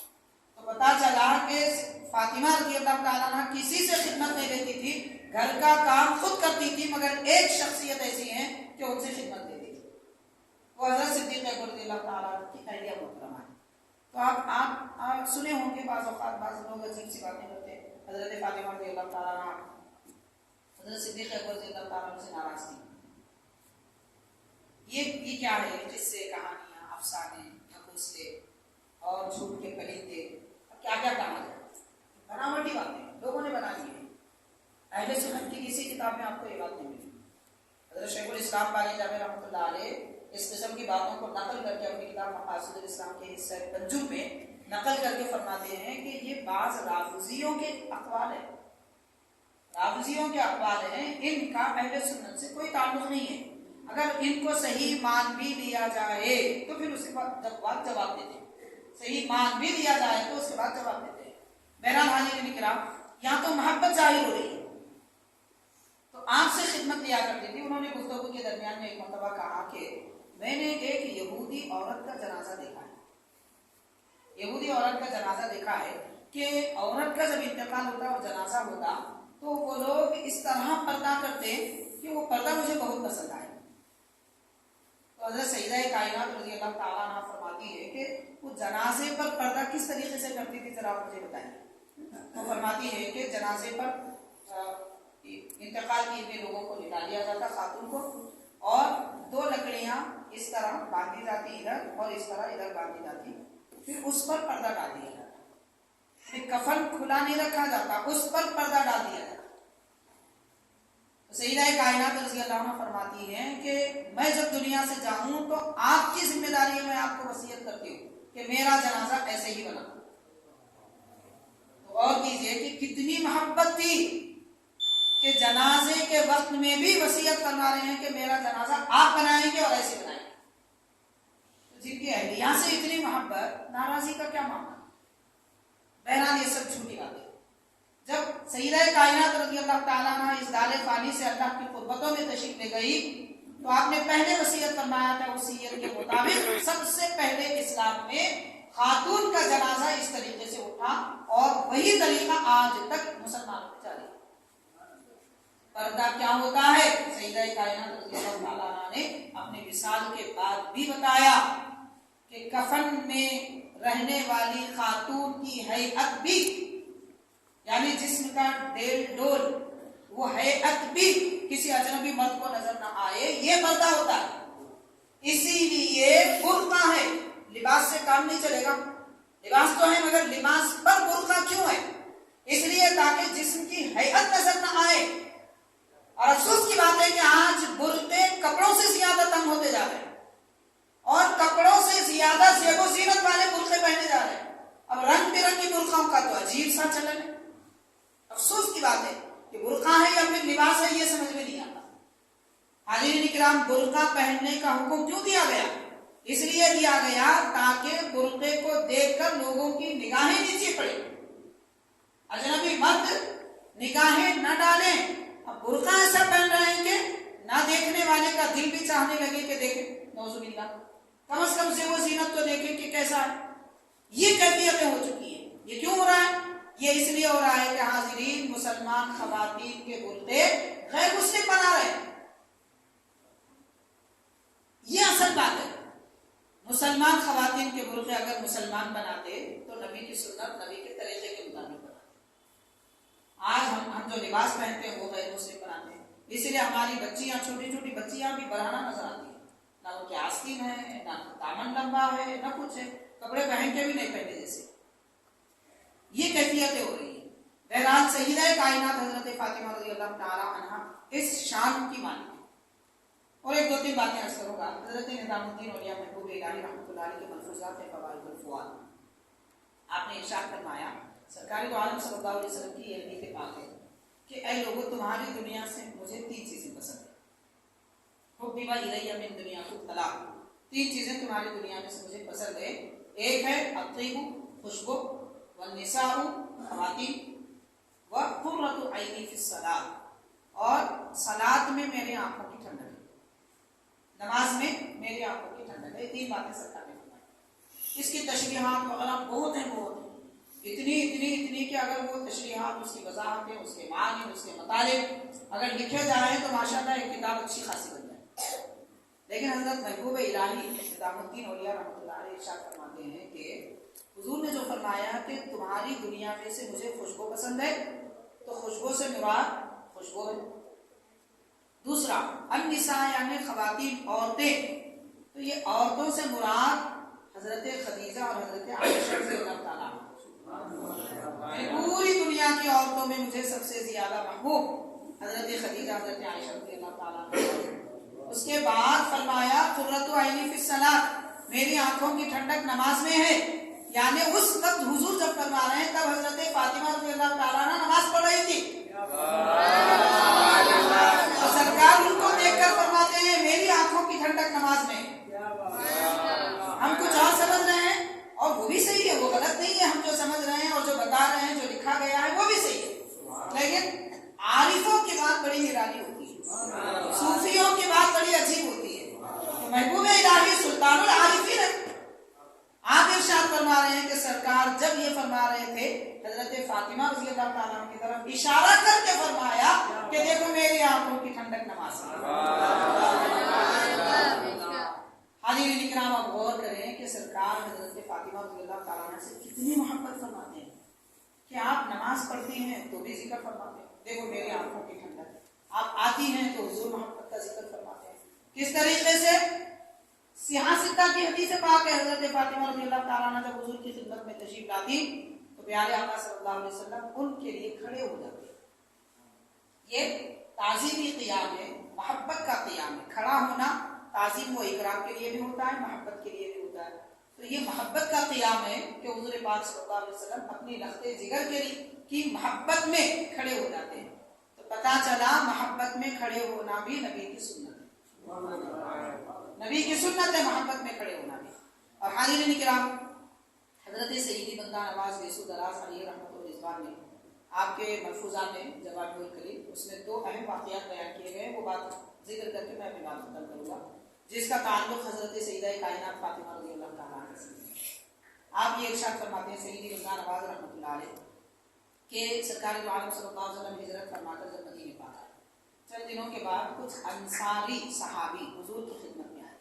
تو پتا چلا کہ فاطمہ رضی اللہ تعالیٰ عنہ کسی سے خدمت نہیں لیتی تھی، گھر کا کام خود کرتی تھی، مگر ایک شخصیت ایسی ہے کہ ان سے خدمت لیتی تھی. وہ حضرت صدیق اکبر رضی اللہ تعالیٰ کی اہلیہ محترمہ ہے. تو آپ سنے ہوں گے بعض اوقات بعض لوگ عجیب سی باتیں کرتے ہیں. حضرت فاطمہ رضی اللہ تعالیٰ عنہ حضرت صدیق اکبر رضی اللہ تعالیٰ عنہ سے ناراض تھی. یہ کیا ہے؟ جس سے کہانیاں، افسانے، نقوسے اور جھوٹ کے پرندے، کیا کیا کہا جائے، بناوٹی باتیں لوگوں نے بنا لی ہیں. اہل سنت کی کسی کتاب میں آپ کو یہ بات نہیں ملی. حضرت شیخ الاسلام بانی جامع رحمۃ اللہ علیہ اس قسم کی باتوں کو نقل کر کے اپنی کتاب مقاصد الاسلام کے حصہ تنجم میں نقل کر کے فرماتے ہیں کہ یہ بعض رافضیوں کے اقوال ہیں. رافضیوں کے اقوال ہیں، ان کا اہل سنت سے کوئی تعلق نہیں ہے. اگر ان کو صحیح مان بھی لیا جائے تو پھر اس کے بعد جواب دیتے ہیں. صحیح مان بھی لیا جائے تو اس کے بعد جواب دیتے ہیں. بہرحال حاضرین کرام، یہاں تو محبت ظاہر ہو رہی ہے. تو آپ سے خدمت لیا کرتی تھی. انہوں نے گفتگو کے درمیان میں ایک مرتبہ کہا کہ میں نے ایک یہودی عورت کا جنازہ دیکھا ہے. یہودی عورت کا جنازہ دیکھا ہے کہ عورت کا جب انتقال ہوتا اور جنازہ ہوتا تو وہ لوگ اس طرح پردہ کرتے کہ وہ پردہ مجھے بہت پسند آئے. تو حضرت سیدہ کائنات رضی اللہ تعالیٰ عنہ فرماتی ہے کہ وہ جنازے پر پردہ کس طریقے سے کرتی تھی، ذرا مجھے بتائیں. وہ فرماتی ہے کہ جنازے پر انتقال کیے ہوئے لوگوں کو لٹا لیا جاتا، خاتون کو، اور 2 لکڑیاں اس طرح باندھی جاتی ادھر اور اس طرح ادھر باندھی جاتی، پھر اس پر پردہ ڈال دیا جاتا. پھر کفن کھلا نہیں رکھا جاتا، اس پر پردہ ڈال دیا جاتا. سیدہ کائنات رضی اللہ عنہ فرماتی ہیں کہ میں جب دنیا سے جاؤں تو آپ کی ذمہ داری ہے، میں آپ کو وصیت کرتی ہوں کہ میرا جنازہ ایسے ہی بنا. تو اور کیجئے کہ کتنی محبت تھی کہ جنازے کے وقت میں بھی وصیت فرما رہے ہیں کہ میرا جنازہ آپ بنائیں گے اور ایسے بنائیں گے. جن کی اہلیہ سے اتنی محبت، ناراضی کا کیا معاملہ؟ بہرحال یہ سب جھوٹی باتیں. جب سیدہ کائنات رضی اللہ تعالیٰ عنہ اس دار فانی سے اللہ کی قربتوں میں تشریف لے گئی تو آپ نے پہلے وصیت فرمایا تھا. وصیت کے مطابق سب سے پہلے اسلام میں خاتون کا جنازہ اس طریقے سے اٹھا اور وہی طریقہ آج تک مسلمانوں میں جاری ہے. پردہ کیا ہوتا ہے؟ سیدہ کائنات رضی اللہ تعالیٰ عنہ نے اپنے وصال کے بعد بھی بتایا کہ کفن میں رہنے والی خاتون کی ہیئت بھی، یعنی جسم کا ڈیل ڈول، وہ ہیئت بھی کسی اجنبی مرد کو نظر نہ آئے، یہ پردہ ہوتا ہے. اسی لیے برقع ہے، لباس سے کام نہیں چلے گا. لباس تو ہے مگر لباس پر برقع کیوں ہے؟ اس لیے تاکہ جسم کی ہیئت نظر نہ آئے. اور افسوس کی بات ہے کہ آج برقعے کپڑوں سے زیادہ تنگ ہوتے جا رہے ہیں اور کپڑوں سے زیادہ زیب و زینت والے برقعے پہنے جا رہے ہیں. اب رنگ برنگی برقعوں کا تو عجیب سا چلن ہے. افسوس کی بات ہے کہ برقع ہے یا پھر لباس ہے، یہ سمجھ میں نہیں آتا. حاضرین کرام، برقع پہننے کا حکم کیوں دیا گیا؟ اس لیے دیا گیا تاکہ برقعے کو دیکھ کر لوگوں کی نگاہیں نیچے پڑے، اجنبی مرد نگاہیں نہ ڈالیں. اب برقع ایسا پہن رہے ہیں کہ نہ دیکھنے والے کا دل بھی چاہنے لگے کہ دیکھیں، نعوذ باللہ، کم از کم سے وہ زینت تو دیکھیں کہ کیسا ہے. یہ کیفیتیں ہو چکی ہیں. یہ کیوں ہو رہا ہے؟ یہ اس لیے ہو رہا ہے کہ حاضرین مسلمان خواتین کے برقعے غیر مسلم بنا رہے ہیں. یہ اصل بات ہے. مسلمان خواتین کے برقعے اگر مسلمان بناتے تو نبی کی سنت، نبی کے طریقے کے مطابق بناتے. آج ہم جو لباس پہنتے ہیں وہ غیر مسلم بناتے ہیں. اس لیے ہماری بچیاں، چھوٹی چھوٹی بچیاں بھی برہنہ نظر آتی ہیں. نہ ان کے آستین ہے، نہ دامن لمبا ہے، نہ کچھ ہے. کپڑے پہن کے بھی نہیں پہنتے جیسے. یہ کیفیتیں ہو رہی ہیں. بہرحال سیدہ کائنات حضرت فاطمہ رضی اللہ تعالی عنہ اس شان کی مانی. اور ایک 2-3 باتیں عرض کروں گا. حضرت نظام الدین اولیاء محبوب الہی رحمۃ اللہ علیہ کے ملفوظات ہیں فوائد الفؤاد. آپ نے ارشاد فرمایا، سرکار دو عالم صلی اللہ علیہ وسلم کی یہ حدیث پاک ہے کہ اے لوگوں، تمہاری دنیا سے مجھے 3 چیزیں پسند ہیں. حبب الی من دنیاکم ثلاث. 3 چیزیں تمہاری دنیا میں سے مجھے پسند ہے. ایک ہے الطیب، خوشبو، والنساء، خواتین، وقرۃ عینی فی الصلاۃ، اور صلاۃ میں میرے آنکھوں کی ٹھنڈک ہے، نماز میں میری آنکھوں کی ٹھنڈک ہے. 3 باتیں سرکار نے فرمائی. اس کی تشریحات وغیرہ بہت ہیں، اتنی کہ اگر وہ تشریحات، اس کی وضاحتیں، اس کے معنی، اس کے مطالب اگر لکھے جائیں تو ماشاءاللہ ایک کتاب اچھی خاصی بن جائے. لیکن حضرت محبوب الہی نظام الدین اولیاء رحمۃ اللہ علیہ ارشاد فرماتے ہیں کہ حضور نے جو فرمایا کہ تمہاری دنیا میں سے مجھے خوشبو پسند ہے، تو خوشبو سے مراد خوشبو ہے۔ دوسرا النساء یعنی خواتین، عورتیں، تو یہ عورتوں سے مراد حضرت خدیجہ اور حضرت عائشہ رضی اللہ تعالیٰ عنہ۔ پوری دنیا کی عورتوں میں مجھے سب سے زیادہ محبوب حضرت خدیجہ حضرت عائشہ رضی اللہ تعالیٰ عنہ۔ اس کے بعد فرمایا قرۃ عینی فی الصلاۃ، میری آنکھوں کی ٹھنڈک نماز میں ہے، یعنی اس وقت حضور جب فرما رہے ہیں تب حضرت فاطمہ رضی اللہ تعالیٰ عنہ نماز پڑھ رہی تھی، اور سرکار ان کو دیکھ کر فرماتے ہیں میری آنکھوں کی ٹھنڈک نماز میں۔ ہم کچھ اور سمجھ رہے ہیں اور وہ بھی صحیح ہے، وہ غلط نہیں ہے، ہم جو سمجھ رہے ہیں اور جو بتا رہے ہیں جو لکھا گیا ہے وہ بھی صحیح ہے، لیکن عارفوں کی بات بڑی نرالی ہوتی ہے، صوفیوں کی بات بڑی عجیب ہوتی ہے۔ تو محبوب الہی سلطان العارفین ہے، آپ ارشاد فرما رہے ہیں کہ سرکار جب یہ فرما رہے تھے حضرت فاطمہ رضی اللہ تعالیٰ عنہ کی طرف اشارہ کر کے فرمایا کہ دیکھو میری آنکھوں کی ٹھنڈک نماز ہے۔ حاضرین اکرام، آپ غور کریں کہ سرکار حضرت فاطمہ رضی اللہ تعالیٰ عنہ سے کتنی محبت فرماتے ہیں کہ آپ نماز پڑھتی ہیں تو بھی ذکر فرماتے ہیں دیکھو میری آنکھوں کی ٹھنڈک، آپ آتی ہیں تو حضور محبت کا ذکر فرماتے ہیں۔ کس طریقے سے؟ سیاہ ستہ کی حدیث پاک ہے، حضرت فاطمہ رضی اللہ تعالیٰ عنہ جب حضور کی خدمت میں تشریف لاتی تو پیارے آقا صلی اللہ علیہ وسلم ان کے لیے کھڑے ہو جاتے۔ یہ تعظیمی قیام ہے، محبت کا قیام ہے۔ کھڑا ہونا تعظیم و اکرام کے لیے بھی ہوتا ہے، محبت کے لیے بھی ہوتا ہے۔ تو یہ محبت کا قیام ہے کہ حضور پاک صلی اللہ علیہ وسلم اپنی لخت جگر کی محبت میں کھڑے ہو جاتے ہیں۔ تو پتہ چلا محبت میں کھڑے ہونا بھی نبی کی سنت ہے، نبی کی سنت ہے محبت میں کھڑے ہونا بھی۔ اور حاضرین کرام، حضرت سیدی بندہ نواز ویسو دراز علیہ رحمۃ الرضوان نے آپ کے ملفوظات میں جواب الکلیم اس میں دو اہم واقعات بیان کیے گئے، وہ بات ذکر کر کے میں اپنی بات ختم کروں گا، جس کا تعلق حضرت سیدہ کائنات فاطمہ رضی اللہ تعالیٰ عنہ سے۔ آپ یہ ارشاد فرماتے ہیں سیدی بندہ نواز رحمۃ اللہ علیہ کہ سرکار دو عالم صلی اللہ علیہ وسلم ہجرت فرما کر جب مدینے پاک آئے، چند دنوں کے بعد کچھ انصاری صحابی حضور کی خدمت میں آئے،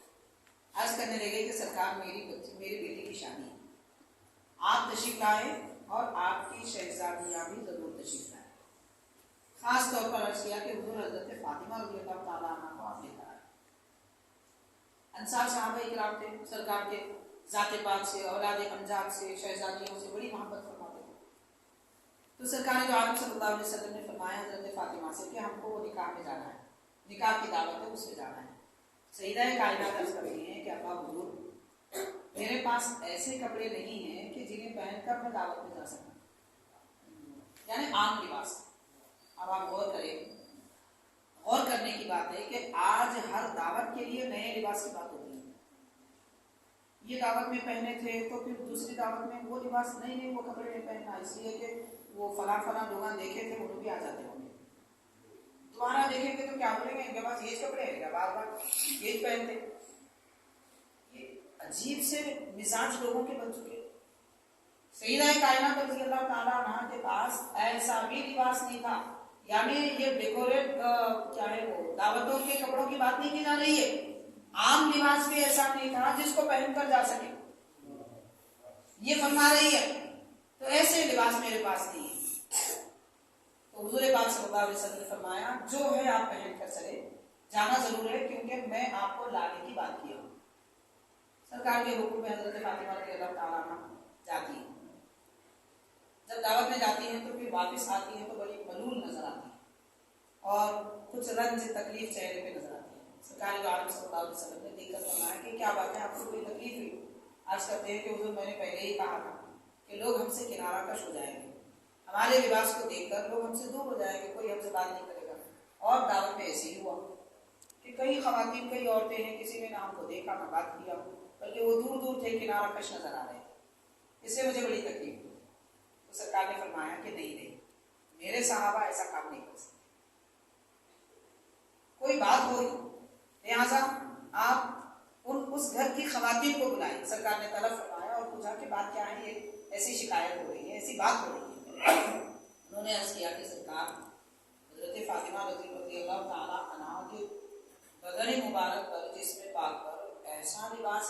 عرض کرنے لگے کہ سرکار میری بیٹی کی شادی ہے، آپ تشریف لائے اور آپ کی شہزادیاں بھی ضرور تشریف لائے۔ خاص طور پر عرض کیا کہ حضور حضرت فاطمہ رضی اللہ تعالیٰ عنہ کو آپ لے کر آئے۔ انصار صحابہ اکرام تھے، سرکار کے ذات پاک سے، اولاد امجاد سے، شہزادیوں سے بڑی محبت فرماتے تھے۔ تو سرکار دو عالم صلی اللہ علیہ وسلم نے فرمایا حضرت فاطمہ سے کہ ہم کو وہ نکاح میں جانا ہے، نکاح کی دعوت ہے، اس میں جانا ہے۔ سیدہ کائنات عرض کرتی ہیں کہ اللہ حضور میرے پاس ایسے کپڑے نہیں ہیں کہ جنہیں پہن کر میں دعوت میں جا سکوں، یعنی عام لباس۔ اب آپ غور کریں، غور کرنے کی بات ہے کہ آج ہر دعوت کے لیے نئے لباس کی بات ہوتی ہے۔ یہ دعوت میں پہنے تھے تو پھر دوسری دعوت میں وہ لباس نہیں، وہ کپڑے نہیں پہننا، اس لیے کہ وہ فلاں لوگ دیکھے تھے وہ بھی آ جاتے ہوں گے، دوبارہ دیکھیں گے تو کیا بولیں گے ان کے پاس یہ کپڑے ہیں، بار بار یہ پہنتے۔ یہ عجیب سے مزاج لوگوں کے بن چکے۔ سیدہ کائنات رضی اللہ تعالیٰ عنہ کے پاس ایسا بھی لباس نہیں تھا، یعنی یہ ڈیکوریٹ کیا ہے وہ دعوتوں کے کپڑوں کی بات نہیں کی جا رہی ہے، عام لباس بھی ایسا نہیں تھا جس کو پہن کر جا سکے، یہ فرما رہی ہے۔ تو ایسے لباس میرے پاس نہیں ہے۔ تو حضور پاک صلی اللہ علیہ وسلم نے فرمایا جو ہے آپ پہن کر چلے، جانا ضرور ہے کیونکہ میں آپ کو لانے کی بات کیا ہوں۔ سرکار کے حکم میں حضرت فاطمہ رضی اللہ تعالیٰ عنہ جاتی ہیں، جب دعوت میں جاتی ہیں تو پھر واپس آتی ہیں تو بڑی ملول نظر آتی ہیں اور کچھ رنج تکلیف چہرے پہ نظر آتی ہے۔ سرکار دو عالم صلی اللہ علیہ وسلم نے دیکھ کر فرمایا کہ کیا بات ہے، آپ کو کوئی تکلیف ہوئی؟ عرض کرتے ہیں کہ حضور میں نے پہلے ہی کہا تھا کہ لوگ ہم سے کنارہ کش ہو جائیں گے، ہمارے لباس کو دیکھ کر لوگ ہم سے دور ہو جائیں گے، کوئی ہم سے بات نہیں کرے گا۔ اور دعوت میں ایسے ہی ہوا کہ کئی خواتین کئی عورتیں ہیں، کسی نے نہ ہم کو دیکھا نہ بات کیا، بلکہ وہ دور دور تھے، کنارہ کش نظر آ رہے ہیں، اس سے مجھے بڑی تکلیف ہوئی۔ تو سرکار نے فرمایا کہ نہیں میرے صحابہ ایسا کام نہیں کر سکتے، کوئی بات ہو رہی لہٰذا آپ اس گھر کی خواتین کو بلائیں۔ سرکار نے طلب فرمایا اور پوچھا کہ بات کیا ہے، یہ ایسی شکایت ہو رہی ہے، ایسی بات ہو رہی ہے۔ انہوں نے عرض کیا کہ سرکار حضرت فاطمہ رضی اللہ تعالیٰ عنہ کے بدن مبارک پر جسم پاک پر ایسا لباس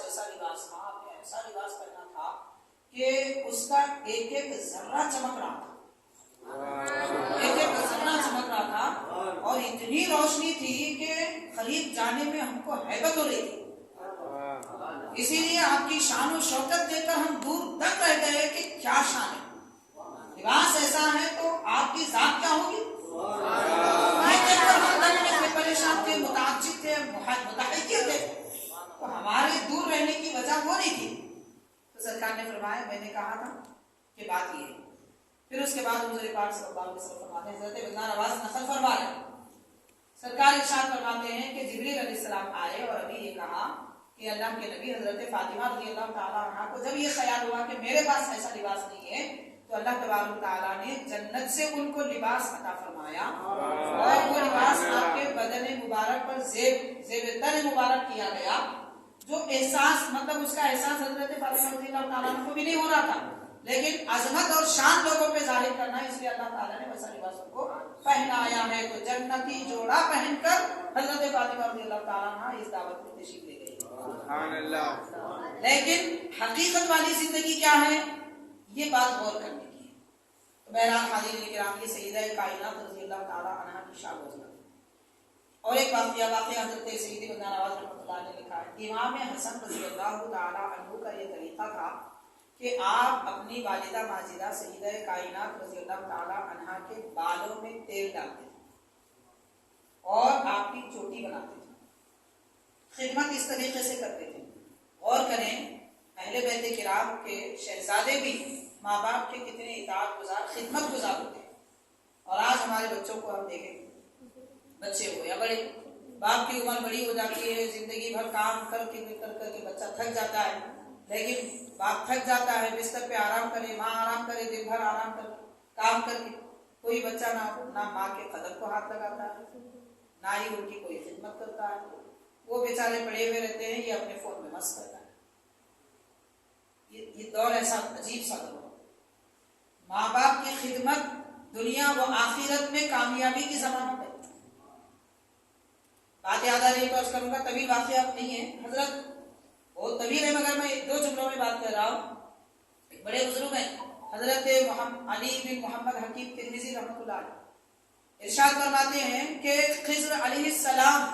تھا، آپ نے ایسا لباس پہنا تھا کہ اس کا ایک ایک ذرہ چمک رہا تھا، ایک ایک ذرہ چمک رہا تھا، اور اتنی روشنی تھی کہ قریب جانے میں ہم کو ہیبت ہو رہی تھی۔ اسی لیے آپ کی شان و شوکت دیکھ کر ہم دور تک رہ گئے کہ کیا شان ہے، لباس ایسا ہے تو آپ کی ذات کیا ہوگی۔ پریشان تھے، متعجب تھے، متحیر تھے، تو ہمارے دور رہنے کی وجہ وہ نہیں تھی۔ تو سرکار نے فرمایا میں نے کہا تھا کہ بات یہ ہے۔ پھر اس کے بعد حضور پاک صلی اللہ علیہ وسلم فرماتے ہیں، حضرت بلال عباس نقل فرما رہے ہیں، سرکار ارشاد فرماتے ہیں کہ جبریل علیہ السلام آئے اور ابھی یہ کہا کہ اللہ کے نبی حضرت فاطمہ رضی اللہ تعالیٰ عنہ کو جب یہ خیال ہوا کہ میرے پاس ایسا لباس نہیں ہے، تو اللہ تبارک تعالیٰ نے جنت سے ان کو لباس عطا فرمایا، اور وہ لباس آپ کے بدن مبارک پر زیب تن مبارک کیا گیا، جو احساس مطلب اس کا احساس حضرت فاطمہ رضی اللہ تعالیٰ عنہ کو بھی نہیں ہو رہا تھا، لیکن عظمت اور شان لوگوں پہ ظاہر کرنا، اس لیے اللہ تعالیٰ نے ویسا لباس ان کو پہنایا ہے۔ تو جنتی جوڑا پہن کر حضرت فاطمہ رضی اللہ تعالیٰ عنہ اس دعوت میں تشریف لے گئی۔ سبحان اللہ۔ لیکن حقیقت والی زندگی کیا ہے، یہ بات غور کرنے کی ہے۔ تو بہرحال حاضرین کرام، یہ سیدہ کائنات رضی اللہ تعالیٰ عنہ کی شان و عظمت۔ اور ایک واقعہ حضرت سیدی بندہ نواز رحمۃ اللہ نے لکھا ہے، امام حسن رضی اللہ تعالیٰ عنہ کا یہ طریقہ تھا کہ آپ اپنی والدہ ماجدہ سیدہ کائنات رضی اللہ تعالیٰ عنہ کے بالوں میں تیل ڈالتے تھے اور آپ کی چوٹی بناتے تھے، خدمت اس طریقے سے کرتے تھے۔ غور کریں، اہل بیت کرام کے شہزادے بھی ماں باپ کے کتنے اطاعت گزار، خدمت گزار ہوتے ہیں۔ اور آج ہمارے بچوں کو ہم دیکھیں، بچے ہو یا بڑے، باپ کی عمر بڑی ہو جاتی ہے، زندگی بھر کام کر کے بچہ تھک جاتا ہے، لیکن باپ تھک جاتا ہے، بستر پہ آرام کرے، ماں آرام کرے، دن بھر آرام کر کام کر کے، کوئی بچہ نہ ماں کے قدم کو ہاتھ لگاتا ہے، نہ ہی ان کی کوئی خدمت کرتا ہے، وہ بیچارے پڑے ہوئے رہتے ہیں، یہ اپنے فون میں مست کرتا ہے۔ یہ دور ایسا عجیب سا دور، ماں باپ کی خدمت دنیا و آخرت میں کامیابی کی ضمانت ہے۔ بات یاد آ رہی تو عرض کروں گا، طویل واقعہ نہیں ہے حضرت، بہت طویل ہے، مگر میں 2 جملوں میں بات کر رہا ہوں۔ ایک بڑے بزرگ ہیں حضرت علی بن محمد حکیم ترمذی رحمۃ اللہ علیہ، ارشاد فرماتے ہیں کہ خضر علیہ السلام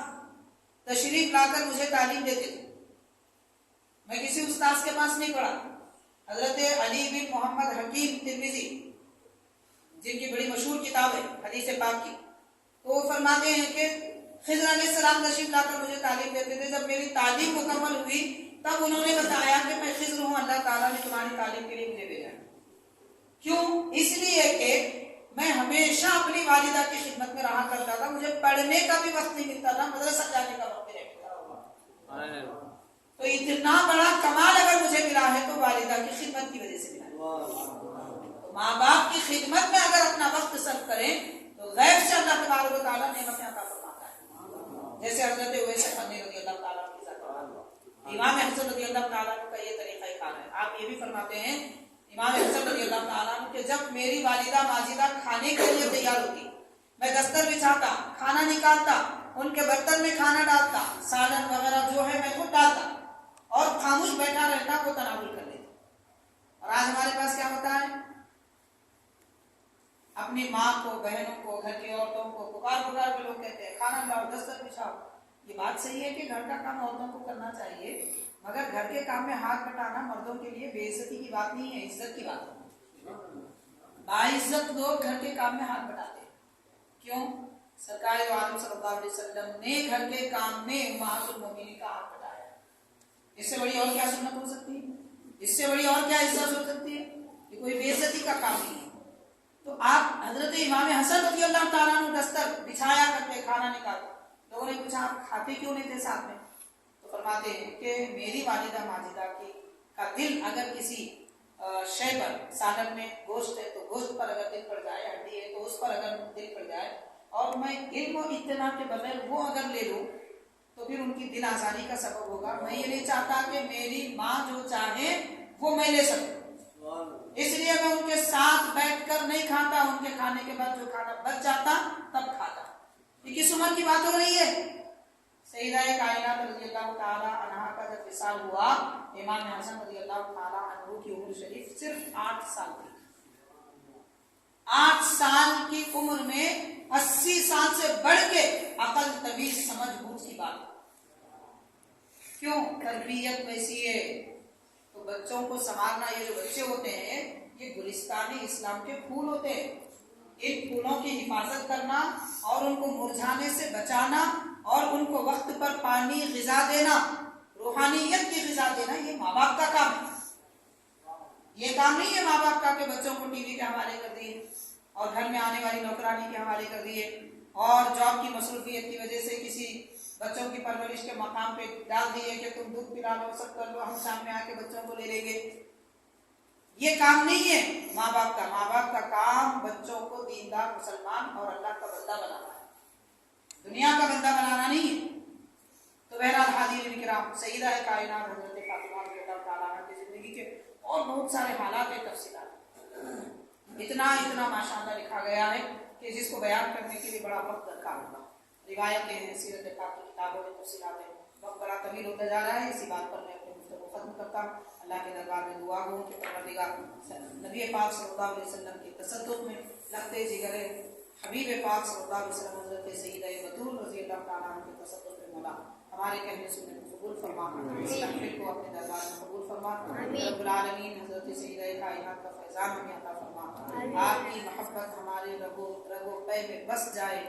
تشریف لا کر مجھے تعلیم دیتے تھے، میں کسی استاذ کے پاس نہیں پڑھا۔ حضرت علی بن محمد حکیم ترمذی، جن کی بڑی مشہور کتاب ہے حدیث پاک کی، تو وہ فرماتے ہیں کہ خضر علیہ السلام تشریف لا کر مجھے تعلیم دیتے تھے، جب میری تعلیم مکمل ہوئی تب انہوں نے بتایا کہ میں خضر ہوں، اللہ تعالیٰ نے تمہاری تعلیم کے لیے مجھے بھیجا ہے۔ کیوں؟ اس لیے کہ میں ہمیشہ اپنی والدہ کی خدمت میں رہا کرتا تھا، مجھے پڑھنے کا بھی وقت نہیں ملتا تھا، مدرسہ جانے کا وقت نہیں ملتا تھا۔ تو اتنا بڑا کمال اگر مجھے ملا ہے تو والدہ کی خدمت کی وجہ سے ملا ہے۔ تو ماں باپ کی خدمت میں اگر اپنا وقت صرف کریں تو غیب سے اللہ تبارک و تعالیٰ نعمتیں عطا فرماتا ہے، جیسے حضرت اویس قرنی رضی اللہ تعالیٰ کی ذات، امام حسن رضی اللہ تعالیٰ کا یہ طریقہ کار ہے۔ آپ یہ بھی فرماتے ہیں امام حسن رضی اللہ تعالیٰ کہ جب میری والدہ ماجدہ کھانے کے لیے تیار ہوتی، میں دستر بچھاتا، کھانا نکالتا، ان کے برتن میں کھانا ڈالتا، سالن وغیرہ جو ہے میں خود ڈالتا، اور خاموش بیٹھا رہتا، وہ تناول کر لیتا۔ اور آج ہمارے پاس کیا ہوتا ہے، اپنی ماں کو، بہنوں کو، گھر کی عورتوں کو پکار کے لوگ کہتے ہیں کھانا لاؤ، دستر بچھاؤ۔ یہ بات صحیح ہے کہ گھر کا کام عورتوں کو کرنا چاہیے، مگر گھر کے کام میں ہاتھ بٹانا مردوں کے لیے بے عزتی کی بات نہیں ہے، عزت کی بات ہے۔ باعزت لوگ گھر کے کام میں ہاتھ بٹاتے ہیں، کیوں؟ سرکار عالم صلی اللہ علیہ وسلم نے گھر کے کام میں امہات المومنین کا ہاتھ بٹایا۔ اس سے بڑی اور کیا سنت ہو سکتی ہے، اس سے بڑی اور کیا عزت ہو سکتی ہے؟ یہ کوئی بے عزتی کا کام نہیں ہے۔ تو آپ حضرت امام حسن رضی اللہ تعالیٰ عنہ دستر بچھایا کرتے، کھانا نکالتے، لوگوں نے پوچھا آپ کھاتے کیوں نہیں تھے ساتھ میں؟ تو فرماتے ہیں کہ میری والدہ ماجدہ کا دل اگر کسی شے پر، سالن میں گوشت ہے تو گوشت پر اگر دل پڑ جائے، ہڈی ہے تو اس پر اگر دل پڑ جائے، اور میں علم و اطلاع کے بغیر وہ اگر لے لوں تو پھر ان کی دل آزاری کا سبب ہوگا۔ میں یہ نہیں چاہتا کہ میری ماں جو چاہے وہ میں لے سکوں، اس لیے میں ان کے ساتھ بیٹھ کر نہیں کھاتا، ان کے کھانے کے بعد جو کھانا بچ جاتا تب کھاتا۔ یہ کس عمر کی بات ہو رہی ہے؟ سیدہ کائنات رضی اللہ تعالی عنہا کا جب وصال ہوا، امام حسن رضی اللہ تعالی عنہ کی عمر شریف صرف 8 سال تھی۔ 8 سال کی عمر میں 80 سال سے بڑھ کے عقل، تمیز، سمجھ بوجھ کی بات۔ کیوں؟ تربیت ویسی ہے۔ تو بچوں کو سنبھالنا، یہ جو بچے ہوتے ہیں یہ گلستان اسلام کے پھول ہوتے ہیں، ان پھولوں کی حفاظت کرنا اور ان کو مرجھانے سے بچانا اور ان کو وقت پر پانی، غذا دینا، روحانیت کی غذا دینا، یہ ماں باپ کا کام ہے۔ یہ کام نہیں ہے ماں باپ کا کہ بچوں کو ٹی وی کے حوالے کر دیے اور گھر میں آنے والی نوکرانی کے حوالے کر دیے اور جاب کی مصروفیت کی وجہ سے کسی بچوں کی پرورش کے مقام پہ ڈال دیے کہ تم دودھ پلا لو، سب کر لو، ہم سامنے آ کے بچوں کو لے لیں گے۔ یہ کام نہیں ہے ماں باپ کا۔ ماں باپ کا کام بچوں کو دیندار، مسلمان اور اللہ کا بندہ بنانا ہے، دنیا کا بندہ بنانا نہیں ہے۔ تو بہرحال حاضرین کرام، سیدہ کائنات حضرت فاطمہ رضی اللہ تعالیٰ عنہ کی زندگی کے اور بہت سارے حالات ہیں، تفصیلات اتنا ماشاءاللہ لکھا گیا ہے کہ جس کو بیان کرنے کے لیے بڑا وقت درکار ہوگا۔ روایتیں ہیں، سیرت پاک کی کتابوں میں تفصیلات ہیں، وقت بڑا طویل ہوتا جا رہا ہے، اسی بات پر میں اپنے گفتگو کو ختم کرتا ہوں۔ اللہ کے دربار میں دعا ہوں کہ پروردگار نبی پاک صلی اللہ علیہ وسلم کے تصدق میں لگتے جگر حبیب پاک صلی اللہ علیہ وسلم حضرت سیدہ بطول رضی اللہ تعالیٰ عنہ کے تصدق میں مولا ہمارے کہنے سننے کو قبول فرما، اس تحفظ کو اپنے دربار میں قبول فرما۔ رب العالمین حضرت سیدہ کائنات کا فیضان ہمیں عطا فرما، آپ کی محبت ہمارے رگ و پے میں بس جائے،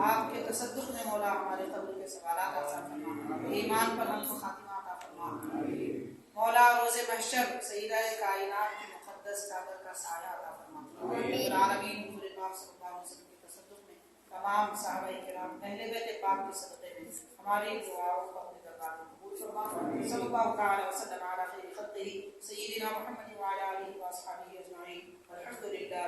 آپ کے تصدق میں مولا ہمارے قبر کے سوالات آسان فرما، ایمان پر ہم کو خاتمہ عطا فرما۔ مولا روز محشر سیدہ کائنات کی مقدس چادر کا سایہ عطا فرما۔ رب العالمین حضور پاک صلی اللہ علیہ وسلم کے تصدق میں تمام صحابہ کرام اہل بیت پاک کے صدقے میں ہماری دعاؤں کو اپنے دربار میں قبول فرما۔ صلی اللہ تعالی وسلم علی خیر خلقہ سیدنا محمد وعلی آلہ واصحابہ اجمعین، والحمد للہ۔